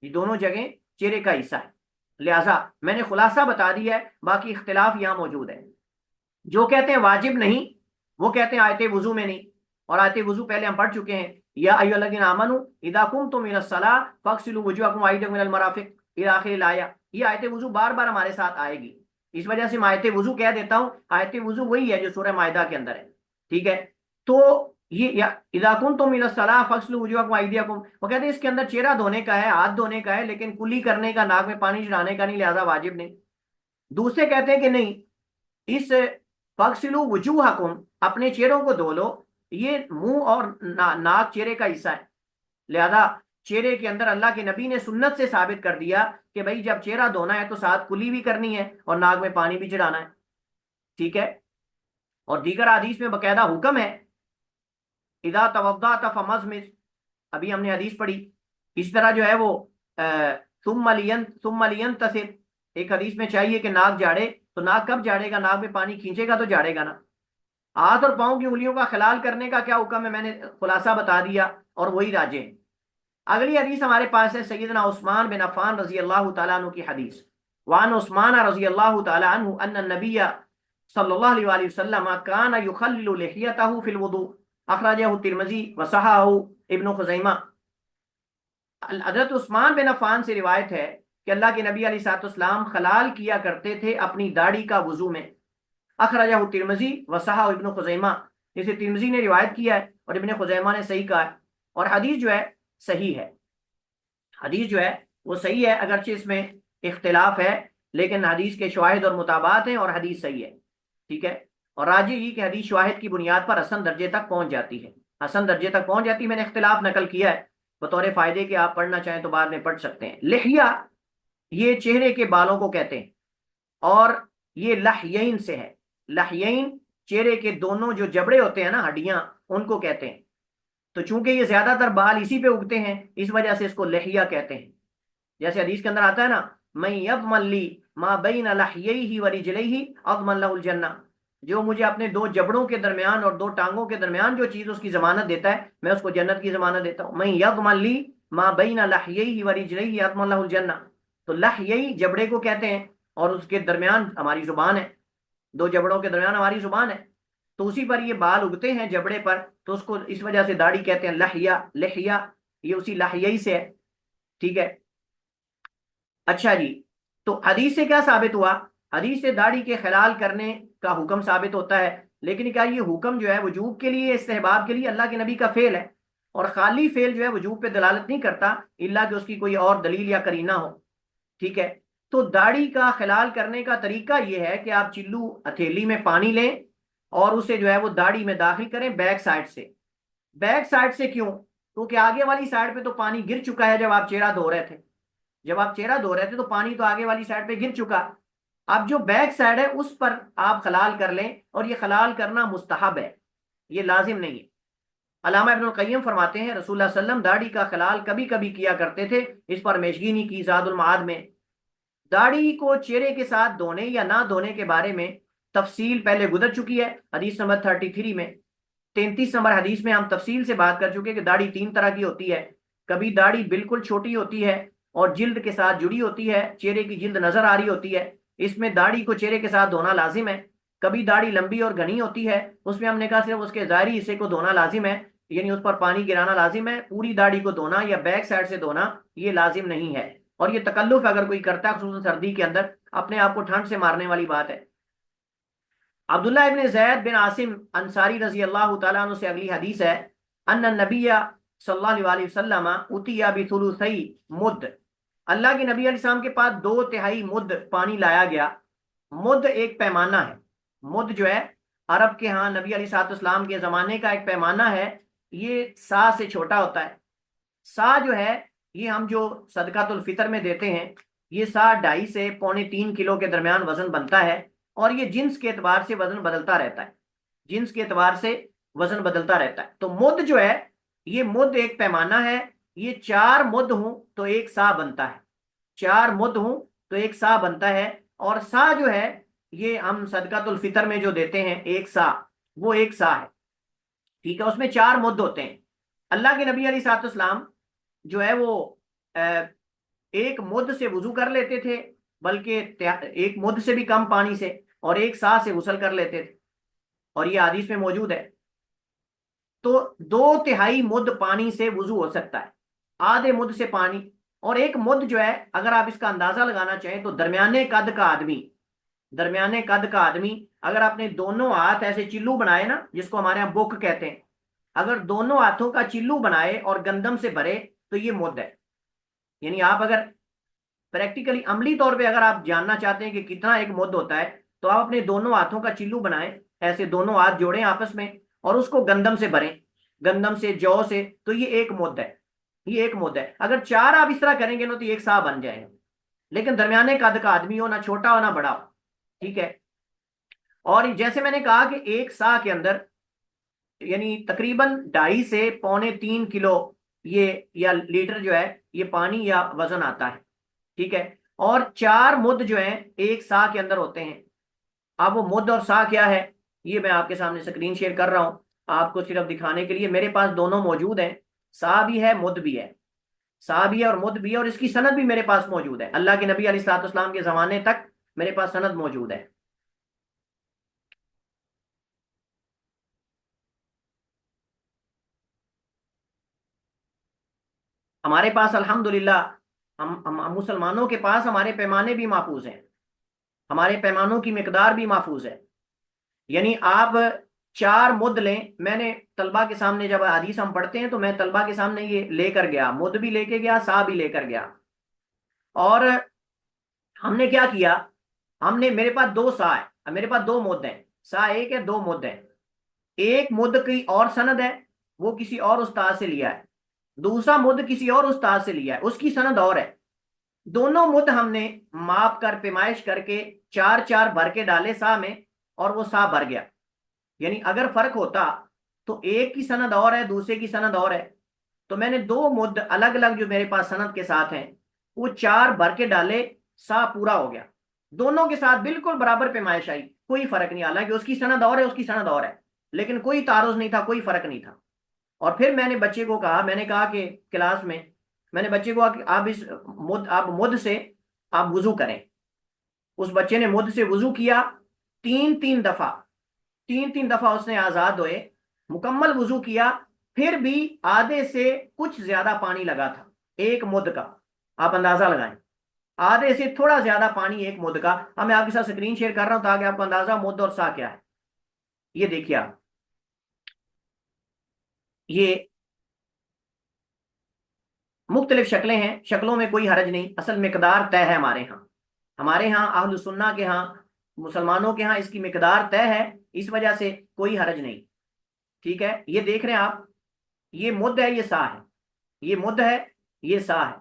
یہ دونوں جگہیں چہرے کا حصہ ہے، لہٰذا میں نے خلاصہ بتا دیا ہے، باقی اختلاف یہاں موجود ہے۔ جو کہتے ہیں واجب نہیں وہ کہتے ہیں آیت وضو میں نہیں، اور آیت وضو پہلے ہم پڑھ چکے ہیں، یا ایھا الذین آمنوا اذا قمتم الى الصلاۃ فاغسلوا وجوہکم وایدیکم الى المرافق الى آخر الآیہ، یہ آیت وضو بار بار ہمارے ساتھ آئے گی، اس وجہ سے میں آیت وضو کہہ دیتا ہوں، آیت وضو وہی ہے جو سورہ مائدہ کے اندر ہے، ٹھیک ہے؟ تو یہ اذا قمتم الى الصلاۃ فاغسلوا وجوہکم وایدیکم، وہ کہتے ہیں اس کے اندر چہرہ دھونے کا ہے، ہاتھ دھونے کا ہے، لیکن کلی کرنے کا، ناک میں پانی چڑھانے کا نہیں، لہذا واجب نہیں۔ دوسرے کہتے ہیں کہ نہیں، اس فاغسلوا وجوہکم اپنے چہروں کو دھو لو، یہ منہ اور ناک چہرے کا حصہ ہے، لہذا چہرے کے اندر اللہ کے نبی نے سنت سے ثابت کر دیا کہ بھائی جب چہرہ دھونا ہے تو ساتھ کلی بھی کرنی ہے اور ناک میں پانی بھی چڑھانا ہے، ٹھیک ہے؟ اور دیگر حدیث میں باقاعدہ حکم ہے اذا توضأت فمضمض، ابھی ہم نے حدیث پڑھی، اس طرح جو ہے وہ ثم لینتصر، ایک حدیث میں چاہیے کہ ناک جاڑے، تو ناک کب جاڑے گا؟ ناک میں پانی کھینچے گا تو جاڑے گا نا۔ ہاتھ اور پاؤں کی انگلیوں کا خلال کرنے کا کیا حکم ہے؟ میں نے خلاصہ بتا دیا اور وہی راجے ہیں۔ اگلی حدیث ہمارے پاس ہے سیدنا عثمان بن عفان رضی اللہ تعالیٰ عنہ کی حدیث، وعن عثمان رضی اللہ تعالیٰ عنہ ان النبی صلی اللہ علیہ وآلہ وسلم کان یخلل لحیتہ فی الوضوء، اخرجہ الترمذی وصححہ ابن خزیمہ۔ حضرت عثمان بن عفان سے روایت ہے کہ اللہ کے نبی علیہ الصلوۃ والسلام خلال کیا کرتے تھے اپنی داڑھی کا وضو میں، اخرجہ ترمذی وصححہ ابن خزیمہ، جسے ترمذی نے روایت کیا ہے اور ابن خزیمہ نے صحیح کہا ہے، اور حدیث جو ہے صحیح ہے، حدیث جو ہے وہ صحیح ہے، اگرچہ اس میں اختلاف ہے لیکن حدیث کے شواہد اور مطابعات ہیں اور حدیث صحیح ہے، ٹھیک ہے؟ اور راجح یہ کہ حدیث شواہد کی بنیاد پر حسن درجے تک پہنچ جاتی ہے، حسن درجے تک پہنچ جاتی ہے، میں نے اختلاف نقل کیا ہے بطور فائدے کے، آپ پڑھنا چاہیں تو بعد میں پڑھ سکتے ہیں۔ لحیہ یہ چہرے کے بالوں کو کہتے ہیں اور یہ لحیین سے ہے، لحیین چہرے کے دونوں جو جبڑے ہوتے ہیں نا، ہڈیاں، ان کو کہتے ہیں۔ تو چونکہ یہ زیادہ تر بال اسی پہ اگتے ہیں، اس وجہ سے اس کو لحیہ کہتے ہیں۔ جیسے حدیث کے اندر آتا ہے نا، من یضمن لی ما بین لحییہ ورجلیہ اضمن لہ الجنہ، جو مجھے اپنے دو جبڑوں کے درمیان اور دو ٹانگوں کے درمیان جو چیز اس کی ضمانت دیتا ہے، میں اس کو جنت کی ضمانت دیتا ہوں۔ من یضمن لی ما بین لحییہ ورجلیہ اضمن لہ الجنہ، تو لحیی جبڑے کو کہتے ہیں، اور اس کے درمیان ہماری زبان ہے، دو جبڑوں کے درمیان ہماری زبان ہے، تو اسی پر یہ بال اگتے ہیں جبڑے پر، تو اس کو اس وجہ سے داڑھی کہتے ہیں لحیہ، لحیہ یہ اسی لحیی سے ہے، ٹھیک ہے۔ اچھا جی، تو حدیث سے کیا ثابت ہوا؟ حدیث سے داڑھی کے خلال کرنے کا حکم ثابت ہوتا ہے، لیکن کیا یہ حکم جو ہے وجوب کے لیے، استحباب کے لیے؟ اللہ کے نبی کا فعل ہے، اور خالی فعل جو ہے وجوب پہ دلالت نہیں کرتا الا کہ اس کی کوئی اور دلیل یا قرینہ ہو، ٹھیک ہے۔ تو داڑھی کا خلال کرنے کا طریقہ یہ ہے کہ آپ چلو ہتھیلی میں پانی لیں اور اسے جو ہے وہ داڑھی میں داخل کریں بیک سائڈ سے۔ بیک سائڈ سے کیوں؟ کیونکہ آگے والی سائڈ پہ تو پانی گر چکا ہے، جب آپ چہرہ دھو رہے تھے، جب آپ چہرہ دھو رہے تھے تو پانی تو آگے والی سائڈ پہ گر چکا، اب جو بیک سائڈ ہے اس پر آپ خلال کر لیں، اور یہ خلال کرنا مستحب ہے، یہ لازم نہیں ہے۔ علامہ ابن القیم فرماتے ہیں رسول اللہ صلی اللہ علیہ وسلم داڑھی کا خلال کبھی کبھی کیا کرتے تھے، اس پر میشگی نہیں کی زاد المعاد میں۔ داڑھی کو چہرے کے ساتھ دھونے یا نہ دھونے کے بارے میں تفصیل پہلے گزر چکی ہے، حدیث نمبر 33 میں، 33 نمبر حدیث میں ہم تفصیل سے بات کر چکے کہ داڑھی 3 طرح کی ہوتی ہے۔ کبھی داڑھی بالکل چھوٹی ہوتی ہے اور جلد کے ساتھ جڑی ہوتی ہے، چہرے کی جلد نظر آ رہی ہوتی ہے، اس میں داڑھی کو چہرے کے ساتھ دھونا لازم ہے۔ کبھی داڑھی لمبی اور گھنی ہوتی ہے، اس میں ہم نے کہا صرف اس کے ظاہری حصے کو دھونا لازم ہے، یعنی اس پر پانی گرانا لازم ہے، پوری داڑھی کو دھونا یا بیک سائڈ سے دھونا یہ لازم نہیں ہے، اور یہ تکلف اگر کوئی کرتا ہے خصوصاً سردی کے اندر، اپنے آپ کو ٹھنڈ سے مارنے والی بات ہے۔ عبداللہ ابن زید بن عاصم انصاری رضی اللہ تعالیٰ عنہ سے اگلی حدیث ہے، ان النبی صلی اللہ علیہ وسلم اتی بثلثی مد، اللہ کے نبی علیہ السلام کے پاس 2/3 مد پانی لایا گیا۔ مد ایک پیمانہ ہے، مد جو ہے عرب کے ہاں نبی علیہ السلام کے زمانے کا ایک پیمانہ ہے، یہ سا سے چھوٹا ہوتا ہے۔ سا جو ہے یہ ہم جو صدقۃ الفطر میں دیتے ہیں، یہ سا 2.5 سے 2.25 کلو کے درمیان وزن بنتا ہے، اور یہ جنس کے اعتبار سے وزن بدلتا رہتا ہے، جنس کے اعتبار سے وزن بدلتا رہتا ہے۔ تو مد جو ہے یہ مد ایک پیمانہ ہے، یہ 4 مد ہوں تو ایک سا بنتا ہے، 4 مد ہوں تو ایک سا بنتا ہے، اور سا جو ہے یہ ہم صدقۃ الفطر میں جو دیتے ہیں ایک سا، وہ ایک سا ہے، ٹھیک ہے، اس میں 4 مد ہوتے ہیں۔ اللہ کے نبی علیہ السلام جو ہے وہ ایک مد سے وضو کر لیتے تھے، بلکہ ایک مد سے بھی کم پانی سے، اور ایک سا سے غسل کر لیتے تھے، اور یہ حدیث میں موجود ہے۔ تو 2/3 مد پانی سے وضو ہو سکتا ہے، آدھے مد سے پانی، اور ایک مد جو ہے اگر آپ اس کا اندازہ لگانا چاہیں تو درمیانے قد کا آدمی، درمیانے قد کا آدمی اگر اپنے دونوں ہاتھ ایسے چلو بنائے نا، جس کو ہمارے یہاں بک کہتے ہیں، اگر دونوں ہاتھوں کا چلو بنائے اور گندم سے بھرے تو یہ مد ہے۔ یعنی آپ اگر پریکٹیکلی عملی طور پہ اگر آپ جاننا چاہتے ہیں کہ کتنا ایک مد ہوتا ہے، تو آپ اپنے دونوں ہاتھوں کا چلو بنائیں، ایسے دونوں ہاتھ جوڑیں آپس میں اور اس کو گندم سے بھریں، گندم سے، جو سے، تو یہ ایک مد ہے، یہ ایک مد ہے۔ اگر 4 آپ اس طرح کریں گے نا تو ایک سا بن جائے گا، لیکن درمیانے قد کا آدمی ہو، نہ چھوٹا ہو نہ بڑا ہو، ٹھیک ہے۔ اور جیسے میں نے کہا کہ ایک سا کے اندر یعنی تقریباً 2.5 سے 3.25 کلو یہ یا لیٹر جو ہے یہ پانی یا وزن آتا ہے، ٹھیک ہے، اور 4 مد جو ہیں ایک سا کے اندر ہوتے ہیں۔ اب وہ مد اور سا کیا ہے یہ میں آپ کے سامنے اسکرین شیئر کر رہا ہوں آپ کو صرف دکھانے کے لیے، میرے پاس دونوں موجود ہیں، سا بھی ہے مد بھی ہے، سا بھی ہے اور مد بھی ہے، اور اس کی سند بھی میرے پاس موجود ہے، اللہ کے نبی علیہ السلام کے زمانے تک میرے پاس سند موجود ہے۔ ہمارے پاس الحمدللہ ہم مسلمانوں کے پاس ہمارے پیمانے بھی محفوظ ہیں، ہمارے پیمانوں کی مقدار بھی محفوظ ہے، یعنی آپ 4 مد لیں۔ میں نے طلبہ کے سامنے جب حدیث ہم پڑھتے ہیں تو میں طلبہ کے سامنے یہ لے کر گیا، مد بھی لے کے گیا، سا بھی لے کر گیا، اور ہم نے کیا کیا، ہم نے، میرے پاس 2 سا ہے، میرے پاس 2 مد ہیں، سا ایک ہے، 2 مد ہیں، ایک مد کی اور سند ہے، وہ کسی اور استاد سے لیا ہے، دوسرا مد کسی اور استاد سے لیا ہے، اس کی سند اور ہے، دونوں مد ہم نے ماپ کر پیمائش کر کے 4 4 بھر کے ڈالے سا میں، اور وہ سا بھر گیا، یعنی اگر فرق ہوتا تو ایک کی سند اور ہے دوسرے کی سند اور ہے، تو میں نے دو مد الگ الگ جو میرے پاس سند کے ساتھ ہیں وہ 4 بھر کے ڈالے، سا پورا ہو گیا، دونوں کے ساتھ بالکل برابر پیمائش آئی، کوئی فرق نہیں، حالانکہ اس کی سند اور ہے اس کی سند اور ہے، لیکن کوئی تعارض نہیں تھا، کوئی فرق نہیں تھا۔ اور پھر میں نے بچے کو کہا، میں نے کہا کہ کلاس میں نے بچے کو کہا کہ آپ مد سے آپ وضو کریں۔ اس بچے نے مد سے وضو کیا، 3 دفعہ، 3 دفعہ اس نے آزاد ہوئے، مکمل وضو کیا، پھر بھی آدھے سے کچھ زیادہ پانی لگا تھا ایک مد کا، آپ اندازہ لگائیں، آدھے سے تھوڑا زیادہ پانی ایک مد کا۔ اب میں آپ کے ساتھ سکرین شیئر کر رہا ہوں تاکہ آپ کو اندازہ مد اور سا کیا ہے۔ یہ دیکھیے آپ، یہ مختلف شکلیں ہیں، شکلوں میں کوئی حرج نہیں، اصل مقدار طے ہے ہمارے ہاں اہل سنہ کے ہاں، مسلمانوں کے ہاں اس کی مقدار طے ہے، اس وجہ سے کوئی حرج نہیں، ٹھیک ہے۔ یہ دیکھ رہے ہیں آپ، یہ مد ہے، یہ سا ہے، یہ مد ہے، یہ سا ہے،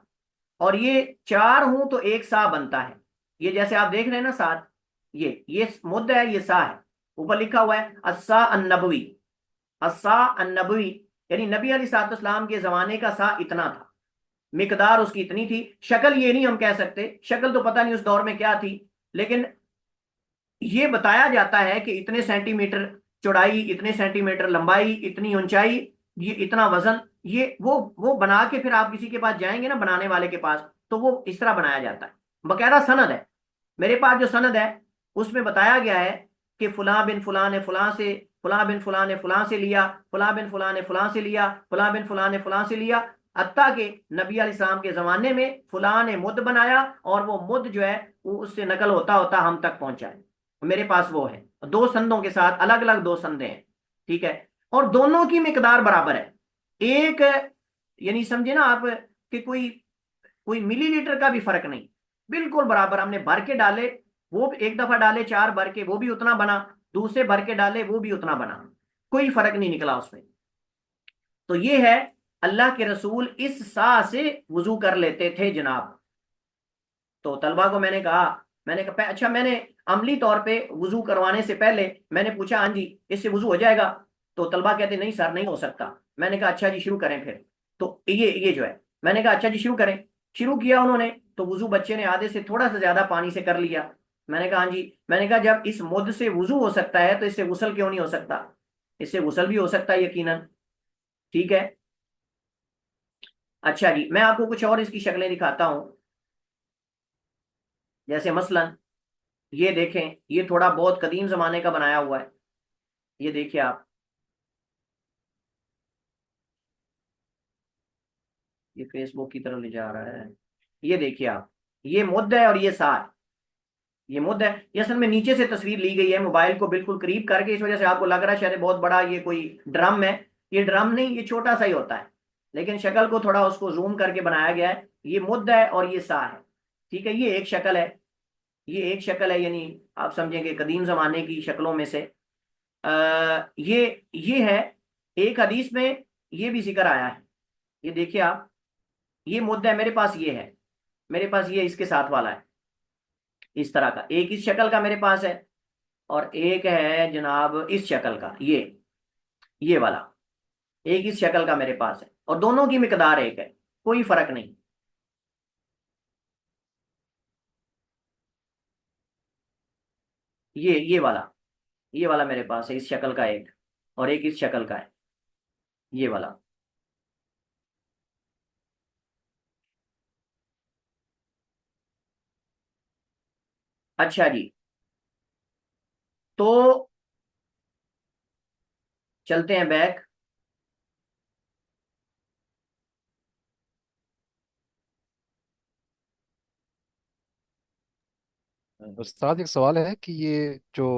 اور یہ 4 ہوں تو ایک سا بنتا ہے، یہ جیسے آپ دیکھ رہے ہیں نا ساتھ، یہ مد ہے، یہ سا ہے، اوپر لکھا ہوا ہے السا النبوی، السا النبوی، یعنی نبی علیہ الصلوۃ والسلام کے زمانے کا سا اتنا تھا، مقدار اس کی اتنی تھی۔ شکل یہ نہیں ہم کہہ سکتے، شکل تو پتہ نہیں اس دور میں کیا تھی، لیکن یہ بتایا جاتا ہے کہ اتنے سینٹی میٹر چوڑائی، اتنے سینٹی میٹر لمبائی، اتنی اونچائی، یہ اتنا وزن، یہ وہ بنا کے پھر آپ کسی کے پاس جائیں گے نا بنانے والے کے پاس، تو وہ اس طرح بنایا جاتا ہے، باقاعدہ سند ہے۔ میرے پاس جو سند ہے اس میں بتایا گیا ہے کہ فلاں بن فلاں نے فلاں سے، فلاں بن فلاں نے فلاں سے لیا، فلاں بن فلاں نے فلاں سے لیا، فلاں بن فلاں نے فلاں سے لیا، حتیٰ کہ نبی علیہ السلام کے زمانے میں فلاں نے مد بنایا اور وہ مد جو ہے وہ اس سے نقل ہوتا ہوتا ہم تک پہنچا ہے۔ میرے پاس وہ ہے، 2 سندوں کے ساتھ، الگ الگ 2 سندیں ہیں، ٹھیک ہے، اور دونوں کی مقدار برابر ہے، ایک یعنی سمجھے نا آپ کہ کوئی ملی لیٹر کا بھی فرق نہیں، بالکل برابر، ہم نے بھر کے ڈالے، وہ ایک دفعہ ڈالے 4 بھر کے وہ بھی اتنا بنا، دوسرے بھر کے ڈالے وہ بھی اتنا بنا، کوئی فرق نہیں نکلا اس میں۔ تو یہ ہے، اللہ کے رسول اس سا سے وضو کر لیتے تھے جناب۔ تو طلبہ کو میں نے کہا اچھا، میں نے عملی طور پہ وضو کروانے سے پہلے میں نے پوچھا ہاں جی اس سے وضو ہو جائے گا؟ تو طلبہ کہتے نہیں سر نہیں ہو سکتا۔ میں نے کہا اچھا جی شروع کریں پھر، تو یہ جو ہے، میں نے کہا اچھا جی شروع کریں، شروع کیا انہوں نے، تو وضو بچے نے آدھے سے تھوڑا سا زیادہ پانی سے کر لیا۔ میں نے کہا ہاں جی، میں نے کہا جب اس مد سے وضو ہو سکتا ہے تو اس سے غسل کیوں نہیں ہو سکتا؟ اس سے غسل بھی ہو سکتا ہے یقیناً، ٹھیک ہے۔ اچھا جی، میں آپ کو کچھ اور اس کی شکلیں دکھاتا ہوں، جیسے مثلا یہ دیکھیں، یہ تھوڑا بہت قدیم زمانے کا بنایا ہوا ہے، یہ دیکھیں آپ، یہ فیس بک کی طرف لے جا رہا ہے، یہ دیکھیں آپ، یہ مد ہے اور یہ سا ہے، یہ مد ہے، یہ اصل میں نیچے سے تصویر لی گئی ہے موبائل کو بالکل قریب کر کے، اس وجہ سے آپ کو لگ رہا ہے شاید بہت بڑا یہ کوئی ڈرم ہے، یہ ڈرم نہیں، یہ چھوٹا سا ہی ہوتا ہے، لیکن شکل کو تھوڑا اس کو زوم کر کے بنایا گیا ہے، یہ مد ہے اور یہ سا ہے، ٹھیک ہے۔ یہ ایک شکل ہے، یہ ایک شکل ہے، یعنی آپ سمجھیں کہ قدیم زمانے کی شکلوں میں سے یہ ہے۔ ایک حدیث میں یہ بھی ذکر آیا ہے، یہ دیکھیے آپ، یہ مد ہے، میرے پاس یہ ہے، میرے پاس یہ اس کے ساتھ والا ہے، اس طرح کا ایک اس شکل کا میرے پاس ہے، اور ایک ہے جناب اس شکل کا، یہ والا ایک اس شکل کا میرے پاس ہے، اور دونوں کی مقدار ایک ہے، کوئی فرق نہیں۔ یہ والا میرے پاس ہے، اس شکل کا ایک، اور ایک اس شکل کا ہے، یہ والا۔ اچھا جی، تو چلتے ہیں بیک۔ استاد ایک سوال ہے کہ یہ جو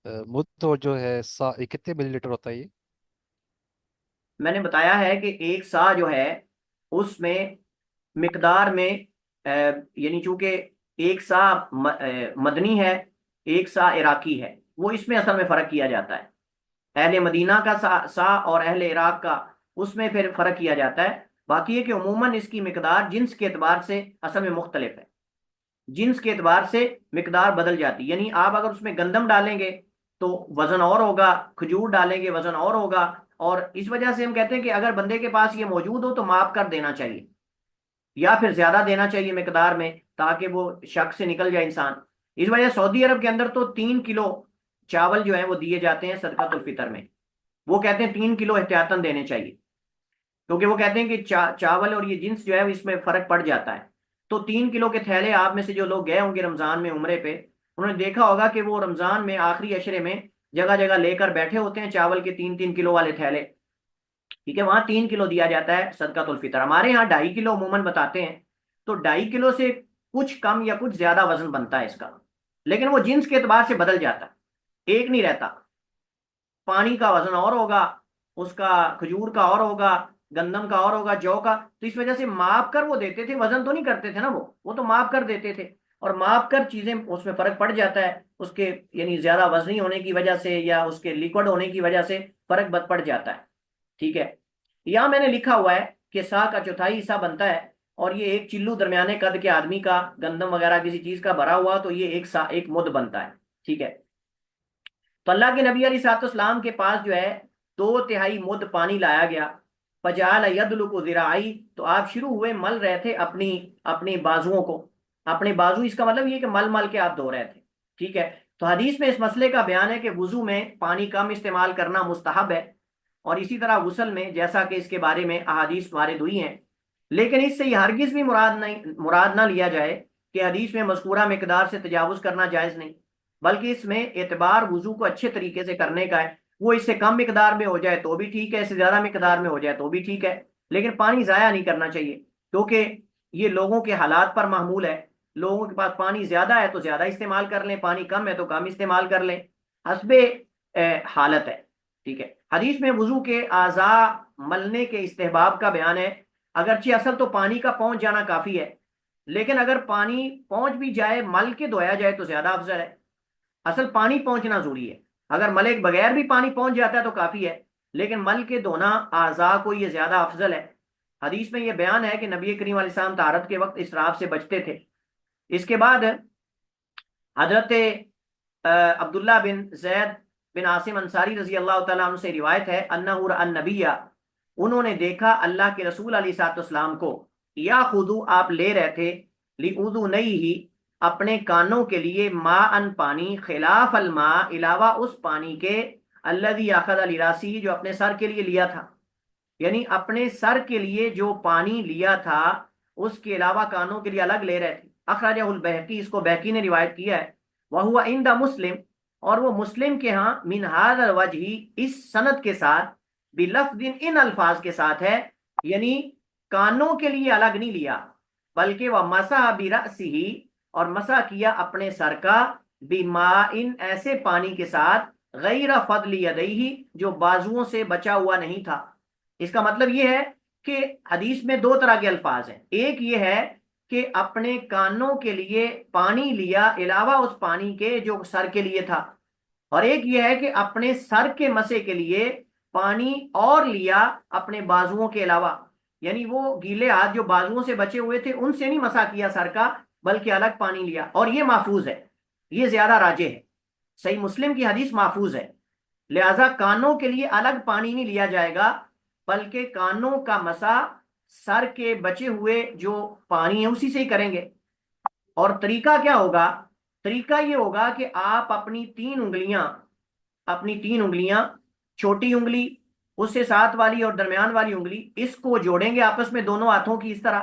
مد اور جو ہے سا، یہ کتنے ملی لیٹر ہوتا ہے یہ؟ میں نے بتایا ہے کہ ایک سا جو ہے اس میں مقدار میں یعنی چونکہ ایک سا مدنی ہے، ایک سا عراقی ہے، وہ اس میں اصل میں فرق کیا جاتا ہے، اہل مدینہ کا سا اور اہل عراق کا، اس میں پھر فرق کیا جاتا ہے۔ باقی ہے کہ عموماً اس کی مقدار جنس کے اعتبار سے اصل میں مختلف ہے، جنس کے اعتبار سے مقدار بدل جاتی، یعنی آپ اگر اس میں گندم ڈالیں گے تو وزن اور ہوگا، کھجور ڈالیں گے وزن اور ہوگا، اور اس وجہ سے ہم کہتے ہیں کہ اگر بندے کے پاس یہ موجود ہو تو معاف کر دینا چاہیے، یا پھر زیادہ دینا چاہیے مقدار میں، تاکہ وہ شک سے نکل جائے انسان۔ اس وجہ سے سعودی عرب کے اندر تو 3 کلو چاول جو ہیں وہ دیے جاتے ہیں صدقۃ الفطر میں، وہ کہتے ہیں 3 کلو احتیاطاً دینے چاہیے، کیونکہ وہ کہتے ہیں کہ چاول اور یہ جنس جو ہے اس میں فرق پڑ جاتا ہے۔ تو 3 کلو کے تھیلے، آپ میں سے جو لوگ گئے ہوں گے رمضان میں عمرے پہ، انہوں نے دیکھا ہوگا کہ وہ رمضان میں آخری عشرے میں جگہ جگہ لے کر بیٹھے ہوتے ہیں چاول کے 3 3 کلو والے تھیلے، ٹھیک ہے، وہاں 3 کلو دیا جاتا ہے صدقۃ الفطر۔ ہمارے یہاں 2.5 کلو عموماً بتاتے ہیں، تو 2.5 کلو سے کچھ کم یا کچھ زیادہ وزن بنتا ہے اس کا، لیکن وہ جنس کے اعتبار سے بدل جاتا ہے، ایک نہیں رہتا۔ پانی کا وزن اور ہوگا، اس کا کھجور کا اور ہوگا، گندم کا اور ہوگا، جو کا، تو اس وجہ سے ماپ کر وہ دیتے تھے، وزن تو نہیں کرتے تھے نا، وہ تو ماپ کر دیتے تھے، اور ماپ کر چیزیں اس میں فرق پڑ جاتا ہے، اس کے یعنی زیادہ وزنی ہونے کی وجہ سے یا اس کے لیکوڈ ہونے کی وجہ سے فرق پڑ جاتا ہے، ٹھیک ہے۔ یہاں میں نے لکھا ہوا ہے کہ سا کا چوتھائی حصہ بنتا ہے، اور یہ 1 چلو درمیانے قد کے آدمی کا گندم وغیرہ کسی چیز کا بھرا ہوا، تو یہ ایک مد بنتا ہے، ٹھیک ہے۔ تو اللہ کے نبی علیہ الصلوۃ والسلام کے پاس جو ہے 2 تہائی مد پانی لایا گیا، فجعل یدلق ذراعی، تو آپ شروع ہوئے مل رہے تھے اپنی بازوؤں کو، اپنے بازو، اس کا مطلب یہ کہ مل کے آپ دھو رہے تھے، ٹھیک ہے۔ تو حدیث میں اس مسئلے کا بیان ہے کہ وضو میں پانی کم استعمال کرنا مستحب ہے، اور اسی طرح غسل میں، جیسا کہ اس کے بارے میں احادیث وارد ہوئی ہیں، لیکن اس سے یہ ہرگز بھی مراد نہ لیا جائے کہ حدیث میں مذکورہ مقدار سے تجاوز کرنا جائز نہیں، بلکہ اس میں اعتبار وضو کو اچھے طریقے سے کرنے کا ہے۔ وہ اس سے کم مقدار میں ہو جائے تو بھی ٹھیک ہے، اس سے زیادہ مقدار میں ہو جائے تو بھی ٹھیک ہے، لیکن پانی ضائع نہیں کرنا چاہیے، کیونکہ یہ لوگوں کے حالات پر محمول ہے، لوگوں کے پاس پانی زیادہ ہے تو زیادہ استعمال کر لیں، پانی کم ہے تو کم استعمال کر لیں، حسب حالت ہے، ٹھیک ہے۔ حدیث میں وضو کے اعضاء ملنے کے استحباب کا بیان ہے، اگرچہ اصل تو پانی کا پہنچ جانا کافی ہے، لیکن اگر پانی پہنچ بھی جائے، مل کے دھویا جائے تو زیادہ افضل ہے۔ اصل پانی پہنچنا ضروری ہے، اگر ملے بغیر بھی پانی پہنچ جاتا ہے تو کافی ہے، لیکن مل کے دھونا اعضاء کو یہ زیادہ افضل ہے۔ حدیث میں یہ بیان ہے کہ نبی کریم علیہ السلام طہارت کے وقت اسراف سے بچتے تھے۔ اس کے بعد حضرت عبداللہ بن زید بن عاصم انصاری رضی اللہ تعالیٰ عنہ سے روایت ہے، انہ رأى النبی، انہوں نے دیکھا اللہ کے رسول علیہ الصلوۃ والسلام کو، یا خودو، آپ لے رہے تھے، لأذنیہ، اپنے کانوں کے لیے، ماء پانی، خلاف الماء، علاوہ اس پانی کے، الذی اخذ لراسہ، جو اپنے سر کے لیے لیا تھا، یعنی اپنے سر کے لیے جو پانی لیا تھا اس کے علاوہ کانوں کے لیے الگ لے رہے تھے۔ اخرجہ البیہقی، اس کو بہقی نے روایت کیا ہے، وہو عند مسلم، اور وہ مسلم کے ہاں، من ھذا الوجہ، اس سند کے ساتھ، بلفظ، ان الفاظ کے ساتھ ہے، یعنی کانوں کے لیے الگ نہیں لیا، بلکہ وہ مسح برأسہ، اور مسح کیا اپنے سر کا، بماء، ایسے پانی کے ساتھ، غیر فضل یدیہ، جو بازوؤں سے بچا ہوا نہیں تھا۔ اس کا مطلب یہ ہے کہ حدیث میں 2 طرح کے الفاظ ہیں، ایک یہ ہے کہ اپنے کانوں کے لیے پانی لیا علاوہ اس پانی کے جو سر کے لیے تھا، اور ایک یہ ہے کہ اپنے سر کے مسے کے لیے پانی اور لیا اپنے بازوؤں کے علاوہ، یعنی وہ گیلے ہاتھ جو بازوؤں سے بچے ہوئے تھے ان سے نہیں مسا کیا سر کا، بلکہ الگ پانی لیا، اور یہ محفوظ ہے، یہ زیادہ راجح ہے، صحیح مسلم کی حدیث محفوظ ہے، لہذا کانوں کے لیے الگ پانی نہیں لیا جائے گا، بلکہ کانوں کا مسا سر کے بچے ہوئے جو پانی ہے اسی سے ہی کریں گے۔ اور طریقہ کیا ہوگا؟ طریقہ یہ ہوگا کہ آپ اپنی 3 انگلیاں، چھوٹی انگلی، اس سے ساتھ والی اور درمیان والی انگلی، اس کو جوڑیں گے آپس میں دونوں ہاتھوں کی اس طرح،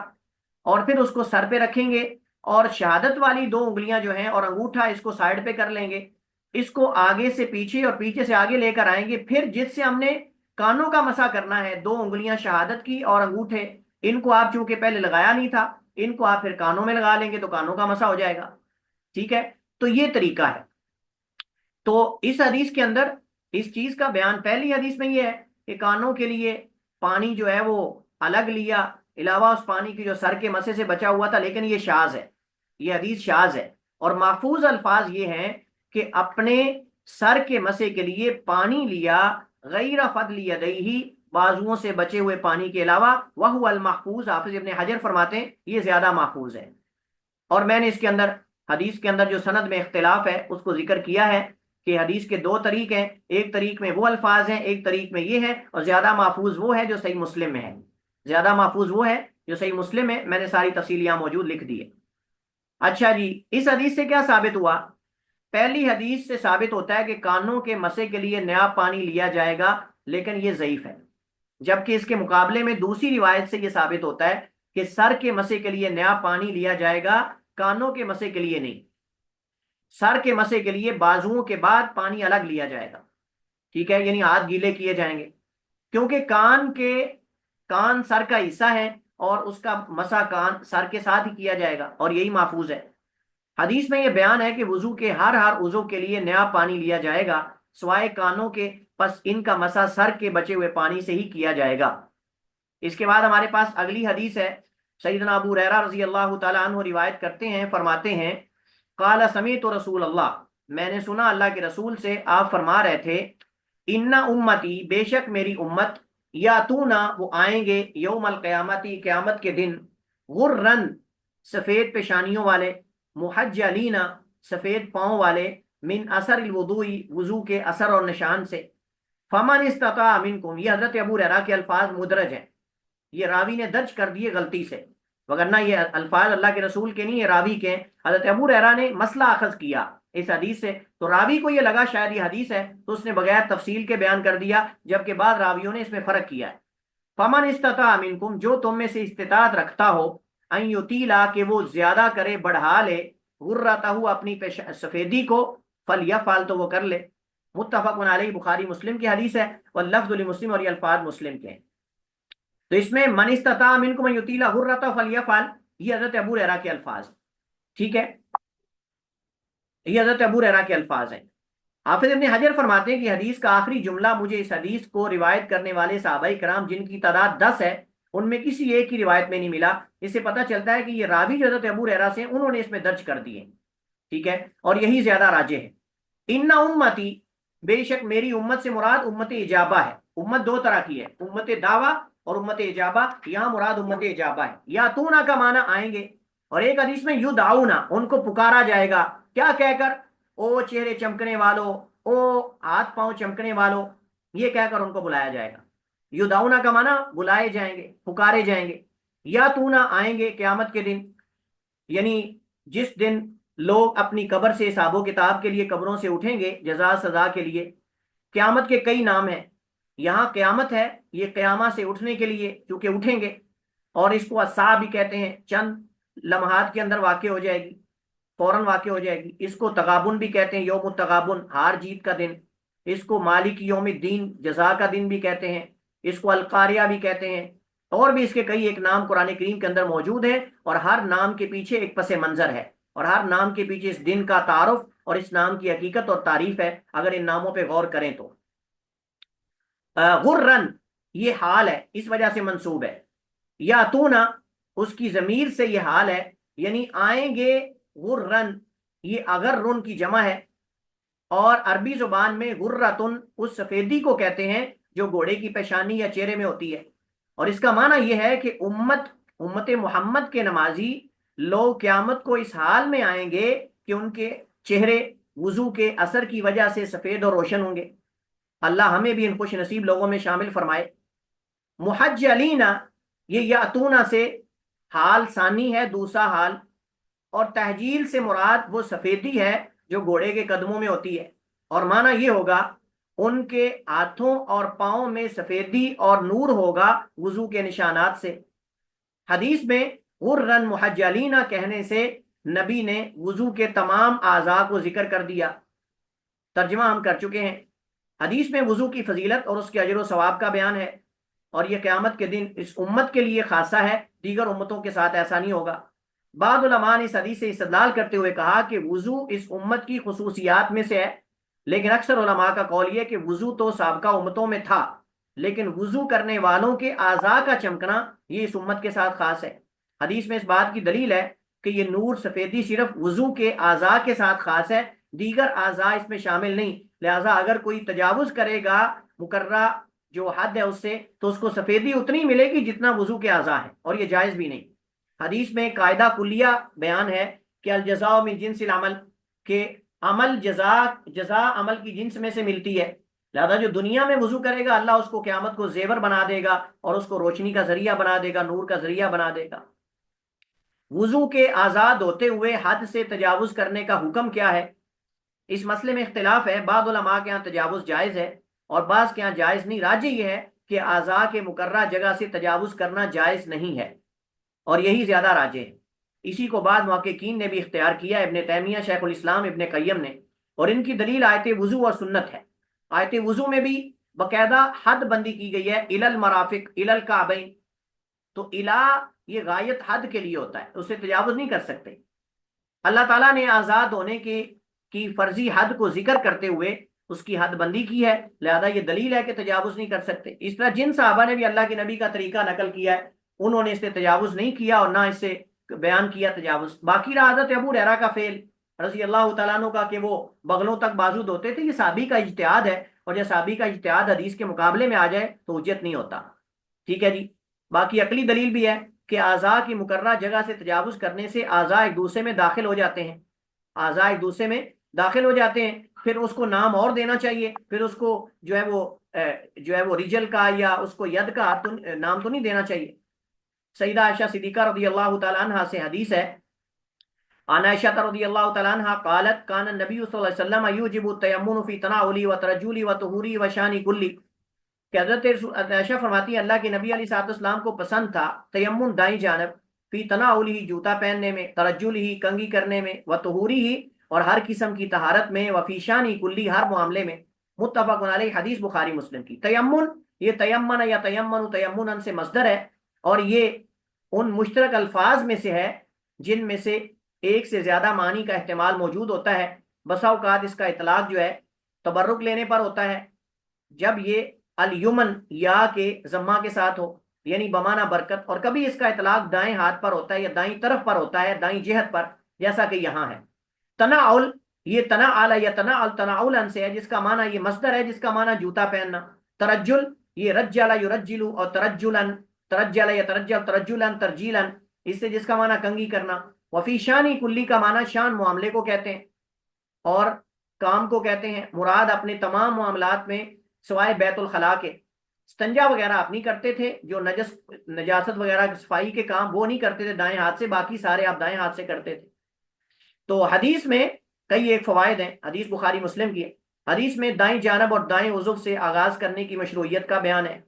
اور پھر اس کو سر پہ رکھیں گے، اور شہادت والی 2 انگلیاں جو ہیں اور انگوٹھا اس کو سائڈ پہ کر لیں گے، اس کو آگے سے پیچھے اور پیچھے سے آگے لے کر آئیں گے، پھر جس سے ہم نے کانوں کا مسا کرنا ہے، 2 انگلیاں شہادت کی اور انگوٹھے، ان کو آپ چونکہ پہلے لگایا نہیں تھا، ان کو آپ پھر کانوں میں لگا لیں گے تو کانوں کا مسا ہو جائے گا، ٹھیک ہے۔ تو یہ طریقہ ہے۔ تو اس حدیث کے اندر اس چیز کا بیان، پہلی حدیث میں یہ ہے کہ کانوں کے لیے پانی جو ہے وہ الگ لیا علاوہ اس پانی کی جو سر کے مسے سے بچا ہوا تھا، لیکن یہ شاذ ہے، یہ حدیث شاذ ہے، اور محفوظ الفاظ یہ ہیں کہ اپنے سر کے مسے کے لیے پانی لیا، غیر فضل یدیہ، بازوؤں سے بچے ہوئے پانی کے علاوہ، وہو المحفوظ، حافظ ابن حجر فرماتے ہیں یہ زیادہ محفوظ ہے۔ اور میں نے اس کے اندر حدیث کے اندر جو سند میں اختلاف ہے اس کو ذکر کیا ہے، کہ حدیث کے دو طریق ہیں، ایک طریق میں وہ الفاظ ہیں، ایک طریق میں یہ ہے، اور زیادہ محفوظ وہ ہے جو صحیح مسلم میں ہے، زیادہ محفوظ وہ ہے جو صحیح مسلم ہے، میں نے ساری تفصیل یہاں موجود لکھ دی ہے۔ اچھا جی، اس حدیث سے کیا ثابت ہوا؟ پہلی حدیث سے ثابت ہوتا ہے کہ کانوں کے مسے کے لیے نیا پانی لیا جائے گا، لیکن یہ ضعیف ہے، جبکہ اس کے مقابلے میں دوسری روایت سے یہ ثابت ہوتا ہے کہ سر کے مسے کے لیے نیا پانی لیا جائے گا، کانوں کے مسے کے لیے نہیں۔ سر کے مسے کے لیے بازوؤں کے بعد پانی الگ لیا جائے گا، ٹھیک ہے، یعنی ہاتھ گیلے کیے جائیں گے، کیونکہ کان سر کا حصہ ہے اور اس کا مسا کان سر کے ساتھ ہی کیا جائے گا، اور یہی محفوظ ہے۔ حدیث میں یہ بیان ہے کہ وضو کے ہر عضو کے لیے نیا پانی لیا جائے گا سوائے کانوں کے، پس ان کا مسا سر کے بچے ہوئے پانی سے ہی کیا جائے گا۔ اس کے بعد ہمارے پاس اگلی حدیث ہے، سیدنا ابو ہریرہ رضی اللہ تعالیٰ عنہ روایت کرتے ہیں، فرماتے ہیں قال سمیعت رسول اللہ، میں نے سنا اللہ کے رسول سے، آپ فرما رہے تھے ان امتی، بے شک میری امت، یاتونا، وہ آئیں گے، یوم القیامتی، قیامت کے دن، غرن، سفید پیشانیوں والے، محجلین، سفید پاؤں والے، من اثر الوضوء، وضو کے اثر اور نشان سے، فمن استطاع منکم، یہ حضرت ابو ہریرہ کے الفاظ مدرج ہیں، یہ راوی نے درج کر دیے غلطی سے، وگرنہ یہ الفاظ اللہ کے رسول کے نہیں، یہ راوی کے ہیں۔ حضرت ابو ہریرہ نے مسئلہ اخذ کیا اس حدیث سے، تو راوی کو یہ لگا شاید یہ حدیث ہے، تو اس نے بغیر تفصیل کے بیان کر دیا، جبکہ بعض راویوں نے اس میں فرق کیا ہے۔ فمن استطاع منکم، جو تم میں سے استطاعت رکھتا ہو، ان یطیلا، کہ وہ زیادہ کرے، بڑھا لے، غرتہ، اپنی سفیدی کو، فلیفعل، تو وہ کر لے۔ متفق علیہ، بخاری مسلم کی حدیث ہے، واللفظ لمسلم، اور یہ الفاظ مسلم کے ہیں۔ تو اس میں من استطاع منکم ان یطیل غرۃ فلیفعل، یہ حضرت ابو ہریرہ کے الفاظ، ٹھیک ہے، یہ حضرت ابو ہریرہ کے الفاظ ہیں۔ حافظ ابن حجر فرماتے ہیں کہ حدیث کا آخری جملہ مجھے اس حدیث کو روایت کرنے والے صحابہ کرام، جن کی تعداد 10 ہے، ان میں کسی ایک کی روایت میں نہیں ملا۔ اس سے پتہ چلتا ہے کہ یہ راوی جو حضرت ابو ہریرہ سے، انہوں نے اس میں درج کر دیے، ٹھیک ہے، اور یہی زیادہ راجح ہے۔ ان امتی، بے شک میری امت سے مراد امت اجابہ ہے۔ امت دو طرح کی ہے، امت دعویٰ اور امت اجابہ، یہاں مراد امت اجابہ ہے۔ یاتونا کا معنی آئیں گے، اور ایک حدیث میں یدعونا، ان کو پکارا جائے گا، کیا کہہ کر؟ او چہرے چمکنے والوں، او ہاتھ پاؤں چمکنے والوں، یہ کہہ کر ان کو بلایا جائے گا۔ یدعونا کا معنی بلائے جائیں گے، پکارے جائیں گے۔ یاتونا، آئیں گے قیامت کے دن، یعنی جس دن لوگ اپنی قبر سے حساب و کتاب کے لیے قبروں سے اٹھیں گے، جزا سزا کے لیے۔ قیامت کے کئی نام ہیں، یہاں قیامت ہے، یہ قیامہ سے اٹھنے کے لیے، چونکہ اٹھیں گے، اور اس کو الساعہ بھی کہتے ہیں، چند لمحات کے اندر واقع ہو جائے گی، فوراً واقع ہو جائے گی۔ اس کو تغابن بھی کہتے ہیں، یوم التغابن، ہار جیت کا دن۔ اس کو مالک یوم الدین، جزا کا دن بھی کہتے ہیں۔ اس کو القاریہ بھی کہتے ہیں، اور بھی اس کے کئی ایک نام قرآن کریم کے اندر موجود ہیں، اور ہر نام کے پیچھے ایک پس منظر ہے، اور ہر نام کے پیچھے اس دن کا تعارف اور اس نام کی حقیقت اور تعریف ہے، اگر ان ناموں پہ غور کریں تو۔ غرن، یہ حال ہے، اس وجہ سے منصوب ہے۔ یاتونا، اس کی ضمیر سے یہ حال ہے، یعنی آئیں گے غرن، یہ اغرن کی جمع ہے، اور عربی زبان میں غرتن اس سفیدی کو کہتے ہیں جو گھوڑے کی پیشانی یا چہرے میں ہوتی ہے، اور اس کا معنی یہ ہے کہ امت محمد کے نمازی لوگ قیامت کو اس حال میں آئیں گے کہ ان کے چہرے وضو کے اثر کی وجہ سے سفید اور روشن ہوں گے۔ اللہ ہمیں بھی ان خوش نصیب لوگوں میں شامل فرمائے۔ محجلین، یہ یاتونا سے حال ثانی ہے، دوسرا حال، اور تحجیل سے مراد وہ سفیدی ہے جو گھوڑے کے قدموں میں ہوتی ہے، اور معنی یہ ہوگا ان کے ہاتھوں اور پاؤں میں سفیدی اور نور ہوگا وضو کے نشانات سے۔ حدیث میں غرن محجلین کہنے سے نبی نے وضو کے تمام اعضاء کو ذکر کر دیا۔ ترجمہ ہم کر چکے ہیں۔ حدیث میں وضو کی فضیلت اور اس کے اجر و ثواب کا بیان ہے، اور یہ قیامت کے دن اس امت کے لیے خاصہ ہے، دیگر امتوں کے ساتھ ایسا نہیں ہوگا۔ بعض علماء نے اس حدیث سے استدلال کرتے ہوئے کہا کہ وضو اس امت کی خصوصیات میں سے ہے، لیکن اکثر علماء کا قول یہ کہ وضو تو سابقہ امتوں میں تھا، لیکن وضو کرنے والوں کے اعضاء کا چمکنا یہ اس امت کے ساتھ خاص ہے۔ حدیث میں اس بات کی دلیل ہے کہ یہ نور سفیدی صرف وضو کے اعضاء کے ساتھ خاص ہے، دیگر اعضاء اس میں شامل نہیں، لہٰذا اگر کوئی تجاوز کرے گا مقررہ جو حد ہے اس سے، تو اس کو سفیدی اتنی ملے گی جتنا وضو کے اعضاء ہیں، اور یہ جائز بھی نہیں۔ حدیث میں قاعدہ کلیہ بیان ہے کہ الجزاء من جنس العمل، کہ عمل جزا عمل کی جنس میں سے ملتی ہے، لہذا جو دنیا میں وضو کرے گا اللہ اس کو قیامت کو زیور بنا دے گا اور اس کو روشنی کا ذریعہ بنا دے گا، نور کا ذریعہ بنا دے گا۔ وضو کے آزاد ہوتے ہوئے حد سے تجاوز کرنے کا حکم کیا ہے؟ اس مسئلے میں اختلاف ہے، بعض علماء کے ہاں تجاوز جائز ہے اور بعض کے ہاں جائز نہیں۔ راجح یہ ہے کہ اعضاء کے مقررہ جگہ سے تجاوز کرنا جائز نہیں ہے اور یہی زیادہ راجح ہے۔ اسی کو بعد محققین نے بھی اختیار کیا، ابن تیمیہ، شیخ الاسلام ابن قیم نے، اور ان کی دلیل آیت وضو اور سنت ہے۔ آیت وضو میں بھی باقاعدہ حد بندی کی گئی ہے، الی المرافق الی الکعبین، تو الا یہ غایت حد کے لیے ہوتا ہے، اسے تجاوز نہیں کر سکتے۔ اللہ تعالیٰ نے آزاد ہونے کی فرضی حد کو ذکر کرتے ہوئے اس کی حد بندی کی ہے، لہذا یہ دلیل ہے کہ تجاوز نہیں کر سکتے۔ اس طرح جن صحابہ نے بھی اللہ کے نبی کا طریقہ نقل کیا ہے انہوں نے اس سے تجاوز نہیں کیا اور نہ اس سے بیان کیا تجاوز۔ باقی رہا حضرت ابو ہریرہ کا فعل رضی اللہ تعالیٰ عنہ کا کہ وہ بغلوں تک بازو دھوتے تھے، یہ صحابی کا اجتہاد ہے، اور جب صحابی کا اجتہاد حدیث کے مقابلے میں آ جائے تو حجت نہیں ہوتا۔ ٹھیک ہے جی۔ باقی عقلی دلیل بھی ہے کہ اعضاء کی مقررہ جگہ سے تجاوز کرنے سے اعضاء ایک دوسرے میں داخل ہو جاتے ہیں، اعضاء ایک دوسرے میں داخل ہو جاتے ہیں، پھر اس کو نام اور دینا چاہیے، پھر اس کو جو ہے وہ رجل کا یا اس کو ید کا نام تو نہیں دینا چاہیے۔ سیدہ عائشہ صدیقہ رضی اللہ تعالیٰ عنہ سے حدیث ہے، عن عائشہ رضی اللہ تعالیٰ عنہ قالت کان النبی صلی اللہ علیہ وسلم یوجب التیمن فی تناولی و ترجلی و طہوری و شانی کلی، کہ حضرت عائشہ فرماتی ہیں اللہ کے نبی علیہ الصلوۃ والسلام کو پسند تھا تیمم دائیں جانب، فی تناولی جوتا پہننے میں، ترجلی کنگھی کرنے میں، و طہوری اور ہر قسم کی طہارت میں، و فی شانی کلی ہر معاملے میں۔ متفق علیہ، حدیث بخاری مسلم کی۔ تیمن، یہ تیمن یا تیمن تیمنا سے مصدر ہے اور یہ ان مشترک الفاظ میں سے ہے جن میں سے ایک سے زیادہ معنی کا احتمال موجود ہوتا ہے۔ بسا اوقات اس کا اطلاق جو ہے تبرک لینے پر ہوتا ہے، جب یہ الیمن یا کے ضمہ کے ساتھ ہو یعنی بمانہ برکت، اور کبھی اس کا اطلاق دائیں ہاتھ پر ہوتا ہے یا دائیں طرف پر ہوتا ہے، دائیں جہت پر، جیسا کہ یہاں ہے۔ تناول، یہ تناعل یا تناعل تناعلا سے ہے جس کا معنی یہ مصدر ہے جس کا معنی جوتا پہننا۔ ترجل، یہ رجل یرجل اور ترجلا، ترجل یا ترجل ترجلا ترجیلا، اس سے جس کا معنی کنگھی کرنا۔ وفی شانی کلی کا معنی شان معاملے کو کہتے ہیں اور کام کو کہتے ہیں، مراد اپنے تمام معاملات میں سوائے بیت الخلاء کے۔ استنجا وغیرہ آپ نہیں کرتے تھے، جو نجاست وغیرہ صفائی کے کام وہ نہیں کرتے تھے دائیں ہاتھ سے، باقی سارے آپ دائیں ہاتھ سے کرتے تھے۔ تو حدیث میں کئی ایک فوائد ہیں، حدیث بخاری مسلم کی ہے۔ حدیث میں دائیں جانب اور دائیں عضو سے آغاز کرنے کی مشروعیت کا بیان ہے،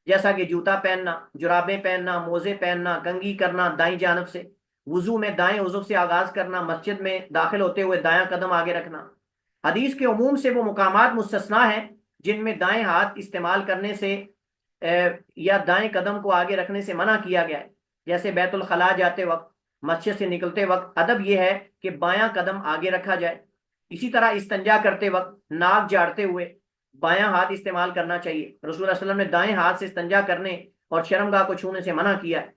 جیسا کہ جوتا پہننا، جرابیں پہننا، موزے پہننا، کنگھی کرنا دائیں جانب سے، وضو میں دائیں عضو سے آغاز کرنا، مسجد میں داخل ہوتے ہوئے دایاں قدم آگے رکھنا۔ حدیث کے عموم سے وہ مقامات مستثنا ہیں جن میں دائیں ہاتھ استعمال کرنے سے یا دائیں قدم کو آگے رکھنے سے منع کیا گیا ہے، جیسے بیت الخلاء جاتے وقت، مسجد سے نکلتے وقت ادب یہ ہے کہ بایاں قدم آگے رکھا جائے۔ اسی طرح استنجا کرتے وقت ناک جھاڑتے ہوئے بایاں ہاتھ استعمال کرنا چاہیے۔ رسول اللہ صلی اللہ علیہ وسلم نے دائیں ہاتھ سے استنجا کرنے اور شرمگاہ کو چھونے سے منع کیا ہے۔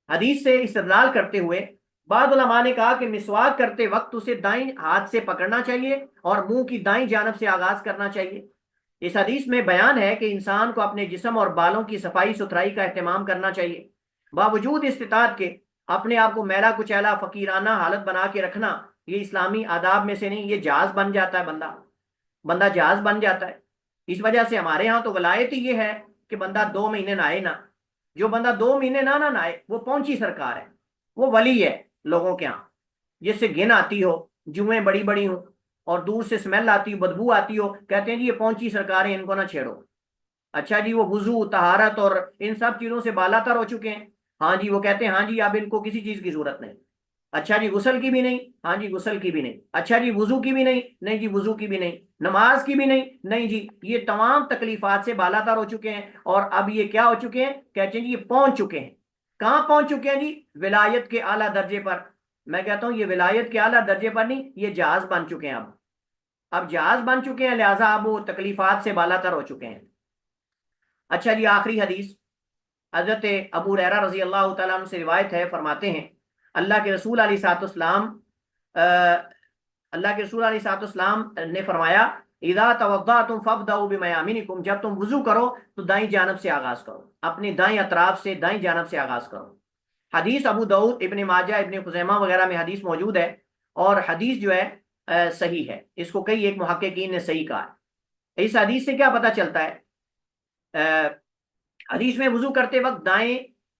حدیث سے استدلال کرتے ہوئے بعض علماء نے کہا کہ مسواک کرتے وقت اسے دائیں ہاتھ سے پکڑنا چاہیے اور منہ کی دائیں جانب سے آغاز کرنا چاہیے۔ اس حدیث میں بیان ہے کہ انسان کو اپنے جسم اور بالوں کی صفائی ستھرائی کا اہتمام کرنا چاہیے، باوجود استطاعت کے اپنے آپ کو میلا کچیلا فقیرانہ حالت بنا کے رکھنا یہ اسلامی آداب میں سے نہیں، یہ جہاز بن جاتا ہے، بندہ جہاز بن جاتا ہے۔ اس وجہ سے ہمارے ہاں تو ولایت ہی یہ ہے کہ بندہ 2 مہینے نہائے نہ، جو بندہ 2 مہینے نہ نہائے وہ پہنچی سرکار ہے، وہ ولی ہے لوگوں کے ہاں، جس سے گھن آتی ہو، جوئیں بڑی بڑی ہوں اور دور سے سمیل آتی ہو، بدبو آتی ہو، کہتے ہیں جی یہ پہنچی سرکار ہے، ان کو نہ چھیڑو۔ اچھا جی، وہ وضو، طہارت اور ان سب چیزوں سے بالا تر ہو چکے ہیں، ہاں جی وہ کہتے ہیں ہاں جی اب ان کو کسی چیز کی ضرورت نہیں۔ اچھا جی غسل کی بھی نہیں، ہاں جی غسل کی بھی نہیں۔ اچھا جی وضو کی بھی نہیں، نہیں جی وضو کی بھی نہیں۔ نماز کی بھی نہیں، نہیں جی۔ یہ تمام تکلیفات سے بالا تر ہو چکے ہیں اور اب یہ کیا ہو چکے ہیں، کہتے ہیں جی یہ پہنچ چکے ہیں۔ کہاں پہنچ چکے ہیں جی؟ ولایت کے اعلیٰ درجے پر۔ میں کہتا ہوں یہ ولایت کے اعلیٰ درجے پر نہیں، یہ جہاز بن چکے ہیں، اب جہاز بن چکے ہیں، لہٰذا اب وہ تکلیفات سے بالا تر ہو چکے ہیں۔ اچھا جی آخری حدیث حضرت ابو ہریرہ رضی اللہ تعالیٰ عنہ سے روایت ہے، فرماتے ہیں اللہ کے رسول علیہ الصلوۃ والسلام نے فرمایا اذا توضأتم فابدؤوا بمیامنکم، جب تم وضو کرو تو دائیں جانب سے آغاز کرو، اپنے دائیں اطراف سے دائیں جانب سے آغاز کرو۔ حدیث ابو داؤد، ابن ماجہ، ابن خزیمہ وغیرہ میں حدیث موجود ہے، اور حدیث جو ہے صحیح ہے، اس کو کئی ایک محققین نے صحیح کہا ہے۔ اس حدیث سے کیا پتہ چلتا ہے؟ حدیث میں وضو کرتے وقت دائیں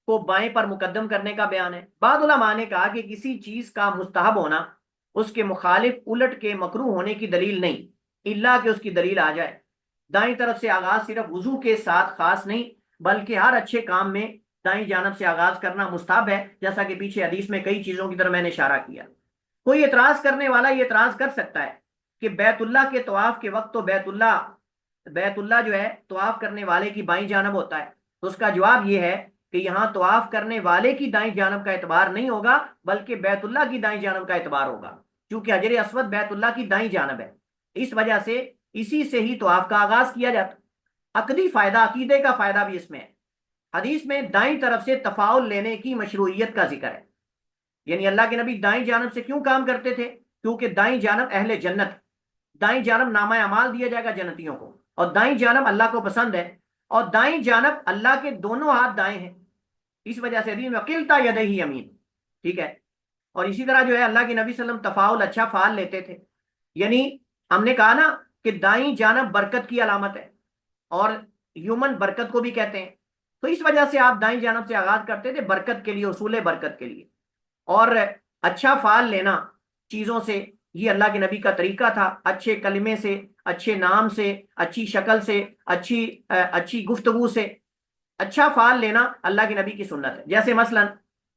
کو بائیں پر مقدم کرنے کا بیان ہے۔ بعض علماء نے کہا کہ کسی چیز کا مستحب ہونا اس کے مخالف الٹ کے مکروہ ہونے کی دلیل نہیں، الا کہ اس کی دلیل آ جائے۔ دائیں طرف سے آغاز صرف وضو کے ساتھ خاص نہیں، بلکہ ہر اچھے کام میں دائیں جانب سے آغاز کرنا مستحب ہے، جیسا کہ پیچھے حدیث میں کئی چیزوں کی طرف میں نے اشارہ کیا۔ کوئی اعتراض کرنے والا یہ اعتراض کر سکتا ہے کہ بیت اللہ کے طواف کے وقت تو بیت اللہ جو ہے طواف کرنے والے کی بائیں جانب ہوتا ہے، تو اس کا جواب یہ ہے کہ یہاں طواف کرنے والے کی دائیں جانب کا اعتبار نہیں ہوگا، بلکہ بیت اللہ کی دائیں جانب کا اعتبار ہوگا، کیونکہ حجر اسود بیت اللہ کی دائیں جانب ہے، اس وجہ سے اسی سے ہی طواف کا آغاز کیا جاتا۔ عقدی فائدہ، عقیدے کا فائدہ بھی اس میں ہے۔ حدیث میں دائیں طرف سے تفاعل لینے کی مشروعیت کا ذکر ہے، یعنی اللہ کے نبی دائیں جانب سے کیوں کام کرتے تھے؟ کیونکہ دائیں جانب اہل جنت، دائیں جانب نامہ اعمال دیا جائے گا جنتیوں کو، اور دائیں جانب اللہ کو پسند ہے، اور دائیں جانب اللہ کے دونوں ہاتھ دائیں ہیں، اس وجہ سے حدیث میں قلتا یدیہ یمین، ٹھیک ہے۔ اور اسی طرح جو ہے اللہ کے نبی صلی اللہ علیہ وسلم تفاعل اچھا فعال لیتے تھے، یعنی ہم نے کہا نا کہ دائیں جانب برکت کی علامت ہے، اور یمن برکت کو بھی کہتے ہیں، تو اس وجہ سے آپ دائیں جانب سے آغاز کرتے تھے برکت کے لیے، اصول برکت کے لیے، اور اچھا فعال لینا چیزوں سے یہ اللہ کے نبی کا طریقہ تھا، اچھے کلمے سے، اچھے نام سے، اچھی شکل سے، اچھی گفتگو سے اچھا فعال لینا اللہ کے نبی کی سنت ہے۔ جیسے مثلا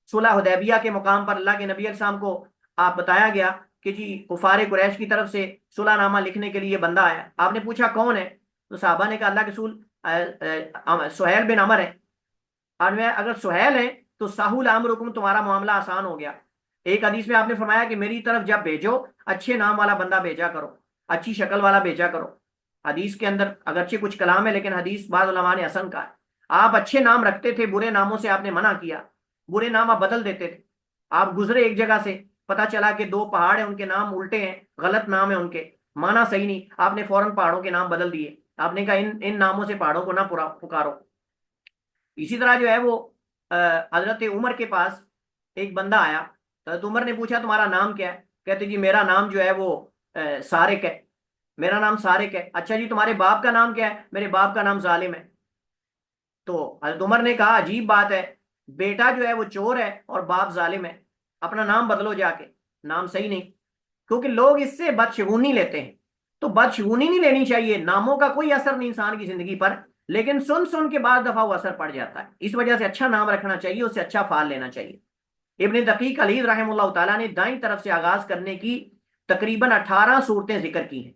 صلح حدیبیہ کے مقام پر اللہ کے نبی علیہ السلام کو آپ بتایا گیا کہ جی کفار قریش کی طرف سے صلح نامہ لکھنے کے لیے بندہ آیا، آپ نے پوچھا کون ہے؟ تو صحابہ نے کہا اللہ کے رسول سہیل بن عمر ہے، اور اگر سہیل ہے تو ساحول امرکم، تمہارا معاملہ آسان ہو گیا۔ ایک حدیث میں آپ نے فرمایا کہ میری طرف جب بھیجو اچھے نام والا بندہ بھیجا کرو، اچھی شکل والا بھیجا کرو۔ حدیث کے اندر اگرچہ کچھ کلام ہے، لیکن حدیث بعض علماء نے حسن کہا ہے۔ آپ اچھے نام رکھتے تھے، برے ناموں سے آپ نے منع کیا، برے نام آپ بدل دیتے تھے۔ آپ گزرے ایک جگہ سے، پتا چلا کہ دو پہاڑ ہیں، ان کے نام الٹے ہیں، غلط نام ہے، ان کے معنی صحیح نہیں، آپ نے فوراً پہاڑوں کے نام بدل دیے، آپ نے کہا ان ناموں سے پہاڑوں کو نہ پکارو۔ اسی طرح جو ہے وہ حضرت عمر کے پاس ایک بندہ آیا، حضرت عمر نے پوچھا تمہارا نام کیا ہے؟ کہتے جی میرا نام جو ہے وہ سارق ہے، میرا نام سارق ہے۔ اچھا جی تمہارے باپ کا نام کیا ہے؟ میرے باپ کا نام ظالم ہے۔ تو حضرت عمر نے کہا عجیب بات ہے، بیٹا جو ہے وہ چور ہے اور باپ ظالم ہے، اپنا نام بدلو جا کے، نام صحیح نہیں، کیونکہ لوگ اس سے بدشگونی لیتے ہیں۔ تو بدشگونی نہیں لینی چاہیے، ناموں کا کوئی اثر نہیں انسان کی زندگی پر، لیکن سن کے بعد دفعہ وہ اثر پڑ جاتا ہے، اس وجہ سے اچھا نام رکھنا چاہیے، اسے اچھا فعال لینا چاہیے۔ ابن دقیق العید رحمہ اللہ تعالیٰ نے دائیں طرف سے آغاز کرنے کی تقریباً 18 صورتیں ذکر کی ہیں،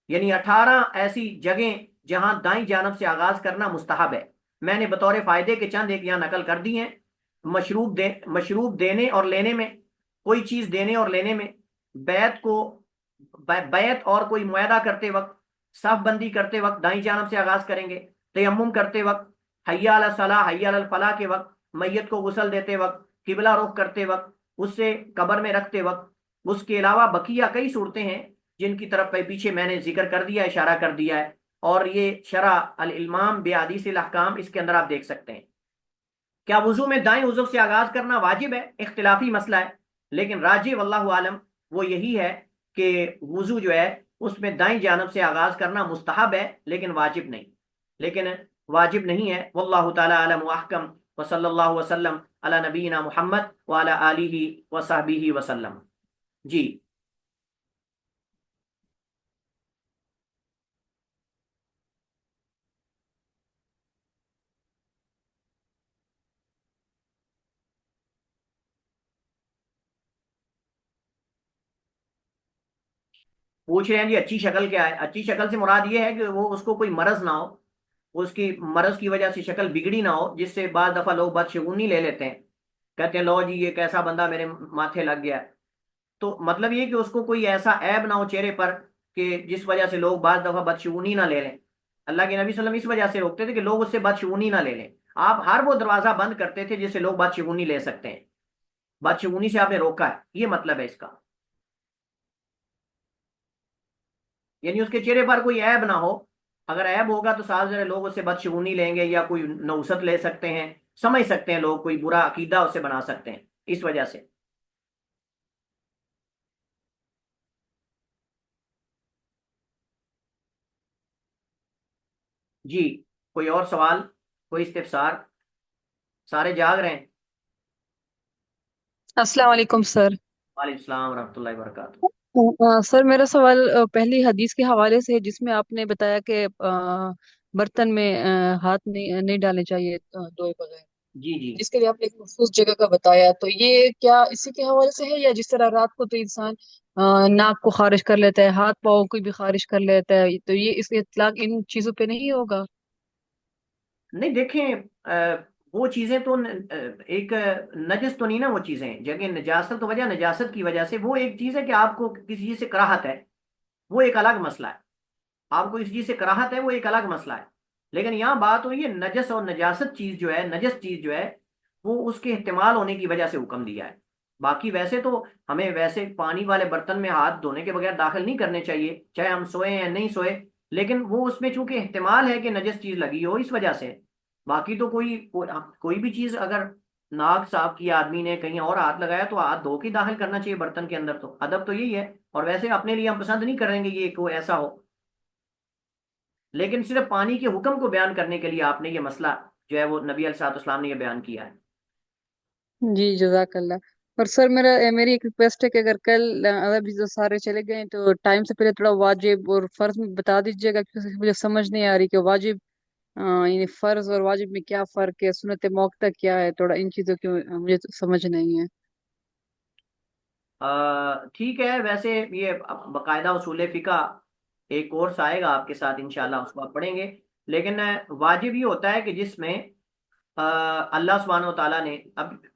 یعنی 18 ایسی جگہیں جہاں دائیں جانب سے آغاز کرنا مستحب ہے۔ میں نے بطور فائدے کے چند ایک یہاں نقل کر دی ہیں۔ مشروب دینے اور لینے میں، کوئی چیز دینے اور لینے میں، بیعت اور کوئی معاہدہ کرتے وقت، صف بندی کرتے وقت دائیں جانب سے آغاز کریں گے، تیمم کرتے وقت، حی علی الصلاح حی علی الفلاح کے وقت، میت کو غسل دیتے وقت، قبلہ رخ کرتے وقت، اس سے قبر میں رکھتے وقت۔ اس کے علاوہ بقیہ کئی صورتیں ہیں جن کی طرف پیچھے میں نے ذکر کر دیا، اشارہ کر دیا ہے، اور یہ شرح الالمام باحادیث الاحکام اس کے اندر آپ دیکھ سکتے ہیں۔ کیا وضو میں دائیں عضو سے آغاز کرنا واجب ہے؟ اختلافی مسئلہ ہے، لیکن راجح واللہ عالم وہ یہی ہے کہ وضو جو ہے اس میں دائیں جانب سے آغاز کرنا مستحب ہے، لیکن واجب نہیں ہے۔ واللہ تعالی عالم واحکم، وصلی اللہ وسلم علی نبینا محمد وعلی آلہ وصحبہ وسلم۔ جی پوچھ رہے ہیں جی اچھی شکل کیا ہے؟ اچھی شکل سے مراد یہ ہے کہ وہ اس کو کوئی مرض نہ ہو، اس کی مرض کی وجہ سے شکل بگڑی نہ ہو، جس سے بعض دفعہ لوگ بدشگونی لے لیتے ہیں، کہتے ہیں لو جی یہ کیسا بندہ میرے ماتھے لگ گیا ہے۔ تو مطلب یہ کہ اس کو کوئی ایسا عیب نہ ہو چہرے پر کہ جس وجہ سے لوگ بعض دفعہ بدشگونی نہ لے لیں۔ اللہ کے نبی صلی اللہ علیہ وسلم اس وجہ سے روکتے تھے کہ لوگ اس سے بدشگونی نہ لے لیں، آپ ہر وہ دروازہ بند کرتے تھے جس سے لوگ بدشگونی لے سکتے ہیں، بدشگونی سے آپ نے روکا ہے، یہ مطلب ہے اس کا، یعنی اس کے چہرے پر کوئی عیب نہ ہو۔ اگر عیب ہوگا تو ساتھ ذرا لوگ اس سے بدشگونی لیں گے، یا کوئی نوست لے سکتے ہیں، سمجھ سکتے ہیں لوگ، کوئی برا عقیدہ اس سے بنا سکتے ہیں، اس وجہ سے۔ جی کوئی اور سوال، کوئی استفسار؟ سارے جاگ رہے ہیں؟ السلام علیکم سر۔ وعلیکم السلام ورحمۃ اللہ وبرکاتہ۔ سر میرا سوال پہلی حدیث کے حوالے سے ہے جس میں آپ نے بتایا کہ برتن میں ہاتھ نہیں ڈالنے چاہیے دھوئے بغیر، جی جی جس کے لیے آپ نے ایک مخصوص جگہ کا بتایا، تو یہ کیا اسی کے حوالے سے ہے، یا جس طرح رات کو تو انسان ناک کو خارج کر لیتا ہے، ہاتھ پاؤں کو بھی خارج کر لیتا ہے، تو یہ اس اطلاق ان چیزوں پہ نہیں ہوگا؟ نہیں دیکھیں، وہ چیزیں تو ایک نجس تو نہیں نا، وہ چیزیں جگہ نجاست وجہ نجاست کی وجہ سے وہ ایک چیز ہے کہ آپ کو کسی چیز سے کراہت ہے، وہ ایک الگ مسئلہ ہے۔ آپ کو اس چیز سے کراہت ہے وہ ایک الگ مسئلہ ہے، لیکن یہاں بات ہوئی ہے نجس اور نجاست چیز جو ہے، نجس چیز جو ہے وہ اس کے احتمال ہونے کی وجہ سے حکم دیا ہے۔ باقی ویسے تو ہمیں ویسے پانی والے برتن میں ہاتھ دھونے کے بغیر داخل نہیں کرنے چاہیے، چاہے ہم سوئے یا نہیں سوئے، لیکن وہ اس میں چونکہ احتمال ہے کہ نجس چیز لگی ہو اس وجہ سے۔ باقی تو کوئی بھی چیز اگر ناک صاف کیا آدمی نے کہیں اور ہاتھ لگایا تو ہاتھ دھو کے داخل کرنا چاہیے برتن کے اندر، تو ادب تو یہی ہے۔ اور ویسے اپنے لیے ہم پسند نہیں کریں گے یہ کوئی ایسا ہو، لیکن صرف پانی کے حکم کو بیان کرنے کے لیے آپ نے یہ مسئلہ جو ہے وہ نبی علیہ السلام نے یہ بیان کیا ہے۔ جی جزاک اللہ۔ اور سر میری ایک ریکویسٹ ہے کہ اگر کل اگر بھی جو سارے چلے گئے تو ٹائم سے پہلے تھوڑا واجب اور فرض میں بتا دیجیے گا، کیونکہ مجھے سمجھ نہیں آ رہی کہ واجب یعنی فرض اور واجب میں کیا فرق ہے، سنت موقع کیا ہے، تھوڑا ان چیزوں کی مجھے تو سمجھ نہیں ہے۔ ٹھیک ہے، ویسے یہ باقاعدہ اصول فقہ ایک کورس آئے گا آپ کے ساتھ انشاءاللہ، اس کو آپ پڑھیں گے، لیکن واجب یہ ہوتا ہے کہ جس میں اللہ سبحانہ و تعالیٰ نے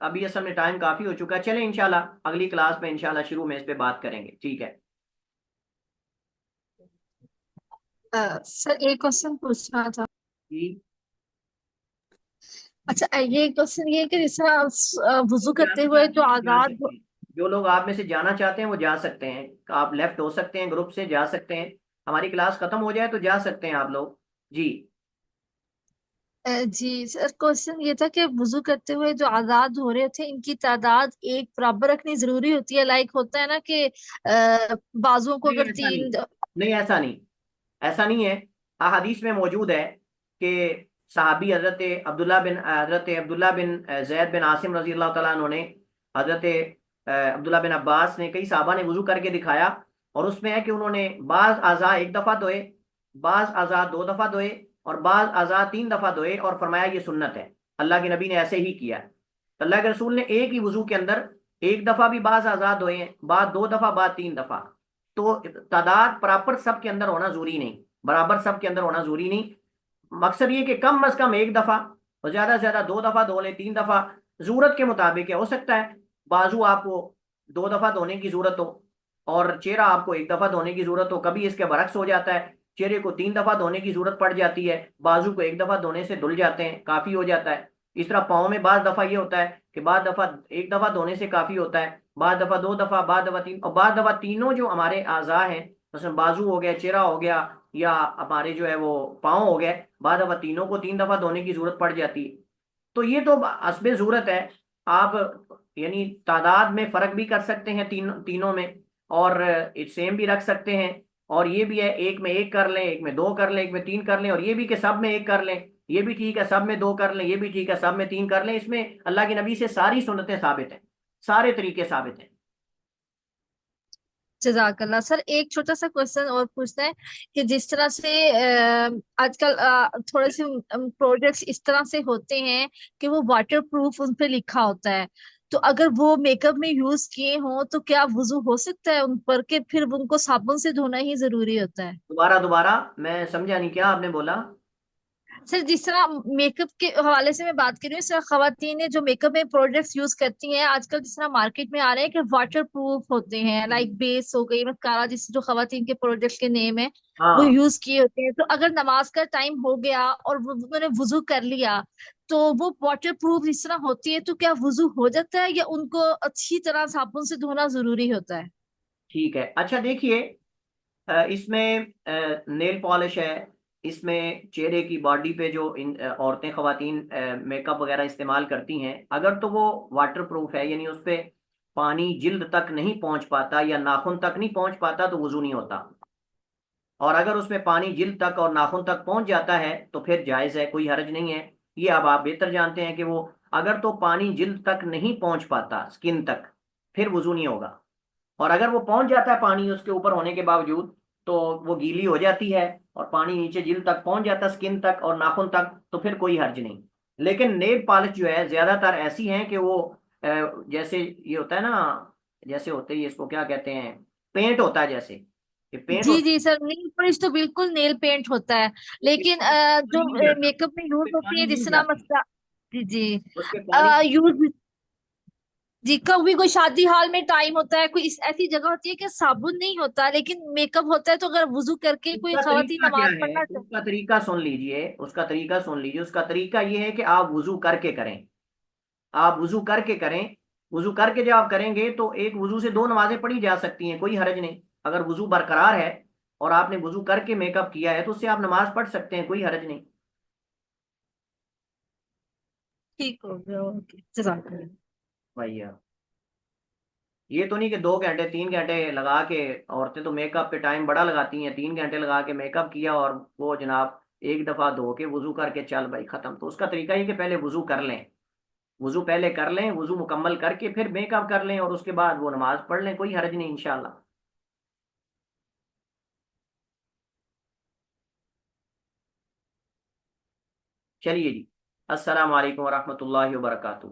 ابھی اصل میں ٹائم کافی ہو چکا ہے، چلیں انشاءاللہ اگلی کلاس میں انشاءاللہ شروع میں اس پہ بات کریں گے، ٹھیک ہے؟ سر ایک کوشچن پوچھنا تھا۔ جی اچھا یہ کوشچن یہ ہے کہ جس طرح وضو کرتے جانا ہوئے چاہتے جو ہیں تو جا آزاد سکتے ہیں، جو لوگ آپ میں سے جانا چاہتے ہیں وہ جا سکتے ہیں، آپ لیفٹ ہو سکتے ہیں، گروپ سے جا سکتے ہیں، ہماری کلاس ختم ہو جائے تو جا سکتے ہیں آپ لوگ۔ جی جی سر کوشچن یہ تھا کہ وضو کرتے ہوئے جو آزاد ہو رہے تھے ان کی تعداد ایک برابر رکھنی ضروری ہوتی ہے، لائک ہوتا ہے نا کہ بازوؤں کو نہیں اگر ایسا نہیں، تین نہیں ایسا نہیں، ایسا نہیں ہے۔ احادیث میں موجود ہے کہ صحابی حضرت عبداللہ بن زید بن عاصم رضی اللہ تعالیٰ عنہ نے، حضرت عبداللہ بن عباس نے، کئی صحابہ نے وضو کر کے دکھایا، اور اس میں ہے کہ انہوں نے بعض اعضاء ایک دفعہ دھوئے، بعض اعضاء دو دفعہ دھوئے، اور بعض اعضاء تین دفعہ دھوئے، اور فرمایا یہ سنت ہے، اللہ کے نبی نے ایسے ہی کیا ہے۔ اللہ کے رسول نے ایک ہی وضو کے اندر ایک دفعہ بھی بعض اعضاء دھوئے ہیں، بعض دو دفعہ، بعض تین دفعہ، تو تعداد برابر سب کے اندر ہونا ضروری نہیں، برابر سب کے اندر ہونا ضروری نہیں، مقصد یہ کہ کم از کم ایک دفعہ اور زیادہ سے زیادہ دو دفعہ دھو لیں، تین دفعہ، ضرورت کے مطابق ہے، ہو سکتا ہے بازو آپ کو دو دفعہ دھونے کی ضرورت ہو اور چہرہ آپ کو ایک دفعہ دھونے کی ضرورت ہو، کبھی اس کے برعکس ہو جاتا ہے، چہرے کو تین دفعہ دھونے کی ضرورت پڑ جاتی ہے، بازو کو ایک دفعہ دھونے سے دھل جاتے ہیں، کافی ہو جاتا ہے۔ اس طرح پاؤں میں بعض دفعہ یہ ہوتا ہے کہ بعض دفعہ ایک دفعہ دھونے سے کافی ہوتا ہے، بعض دفعہ دو دفعہ، بعض دفعہ تین، اور بعض دفعہ تینوں جو ہمارے اعضاء ہیں، مثلا بازو ہو گیا، چہرہ ہو گیا، یا ہمارے جو ہے وہ پاؤں ہو گئے، بعض دفعہ تینوں کو تین دفعہ دھونے کی ضرورت پڑ جاتی ہے۔ تو یہ تو حسب ضرورت ہے، آپ یعنی تعداد میں فرق بھی کر سکتے ہیں تینوں میں، اور سیم بھی رکھ سکتے ہیں، اور یہ بھی ہے ایک میں ایک کر لیں، ایک میں دو کر لیں، ایک میں تین کر لیں، اور یہ بھی کہ سب میں ایک کر لیں، یہ بھی ٹھیک ہے، سب میں دو کر لیں، یہ بھی ٹھیک ہے، سب میں تین کر لیں، اس میں اللہ کے نبی سے ساری سنتیں ثابت ہیں، سارے طریقے ثابت ہیں۔ جزاک اللہ۔ سر ایک چھوٹا سا کوشچن اور پوچھنا ہے کہ جس طرح سے آج کل تھوڑے سے پروڈکٹس اس طرح سے ہوتے ہیں کہ وہ واٹر پروف ان پہ لکھا ہوتا ہے، تو اگر وہ میک اپ میں یوز کیے ہوں تو کیا وضو ہو سکتا ہے ان پر، کہ پھر ان کو صابن سے دھونا ہی ضروری ہوتا ہے؟ دوبارہ میں سمجھا نہیں، کیا آپ نے بولا؟ سر جس طرح میک اپ کے حوالے سے میں بات کر رہی ہوں، اس طرح خواتین جو میک اپ میں پروڈکٹس یوز کرتی ہیں آج کل، جس طرح مارکیٹ میں آ رہے ہیں کہ واٹر پروف ہوتے ہیں، لائک بیس ہو گئی، مسکارا، جس جو خواتین کے پروڈکٹس کے نیم ہے وہ ہاں یوز کیے ہوتے ہیں، تو اگر نماز کا ٹائم ہو گیا اور انہوں نے وضو کر لیا تو وہ واٹر پروف جس طرح ہوتی ہے، تو کیا وضو ہو جاتا ہے یا ان کو اچھی طرح صابن سے دھونا ضروری ہوتا ہے؟ ٹھیک ہے، اچھا دیکھیے، اس میں نیل پالش ہے، اس میں چہرے کی باڈی پہ جو عورتیں خواتین میک اپ وغیرہ استعمال کرتی ہیں، اگر تو وہ واٹر پروف ہے، یعنی اس پہ پانی جلد تک نہیں پہنچ پاتا یا ناخن تک نہیں پہنچ پاتا، تو وضو نہیں ہوتا۔ اور اگر اس میں پانی جلد تک اور ناخن تک پہنچ جاتا ہے تو پھر جائز ہے، کوئی حرج نہیں ہے۔ یہ اب آپ بہتر جانتے ہیں کہ وہ اگر تو پانی جلد تک نہیں پہنچ پاتا سکن تک پھر وضو نہیں ہوگا، اور اگر وہ پہنچ جاتا ہے پانی اس کے اوپر ہونے کے باوجود تو وہ گیلی ہو جاتی ہے اور پانی نیچے جلد تک پہنچ جاتا ہے سکن تک اور ناخن تک تو پھر کوئی حرج نہیں۔ لیکن نیل پالش جو ہے زیادہ تر ایسی ہیں کہ وہ جیسے یہ ہوتا ہے نا، جیسے ہوتے ہی اس کو کیا کہتے ہیں، پینٹ ہوتا ہے، جیسے یہ پینٹ جی ہوتا جی سر، نیل پالش تو بالکل نیل پینٹ ہوتا ہے، ہے، لیکن جو پانی نہیں جاتا، میک اپ میں اس یوز پہ ہوتی ہے پانی جس نہیں طرح جاتا، مسکا، جی جی اس پہ پانی یوز، جی کبھی کوئی شادی ہال میں ٹائم ہوتا ہے، کوئی ایسی جگہ ہوتی ہے کہ صابن نہیں ہوتا لیکن میک اپ ہوتا ہے، تو اگر وضو کر کے اس کوئی کا خواتین طریقہ کیا نماز ہے، پڑھنا اس چاہے۔ کا طریقہ سن لیجئے، اس کا طریقہ سن لیجئے، اس کا طریقہ یہ ہے کہ آپ وضو کر کے کریں، آپ وضو کر کے کریں، وضو کر کے جب آپ کریں گے تو ایک وضو سے دو نمازیں پڑھی جا سکتی ہیں، کوئی حرج نہیں۔ اگر وضو برقرار ہے اور آپ نے وضو کر کے میک اپ کیا ہے تو اس سے آپ نماز پڑھ سکتے ہیں، کوئی حرج نہیں۔ ٹھیک ہو گیا، اوکے، جزاک اللہ۔ بھائی یہ تو نہیں کہ 2 گھنٹے 3 گھنٹے لگا کے، عورتیں تو میک اپ پہ ٹائم بڑا لگاتی ہیں، 3 گھنٹے لگا کے میک اپ کیا اور وہ جناب ایک دفعہ دھو کے وضو کر کے چل بھائی ختم۔ تو اس کا طریقہ یہ کہ پہلے وضو کر لیں، وضو پہلے کر لیں، وضو مکمل کر کے پھر میک اپ کر لیں اور اس کے بعد وہ نماز پڑھ لیں، کوئی حرج نہیں انشاءاللہ۔ چلیے جی، السلام علیکم ورحمۃ اللہ وبرکاتہ۔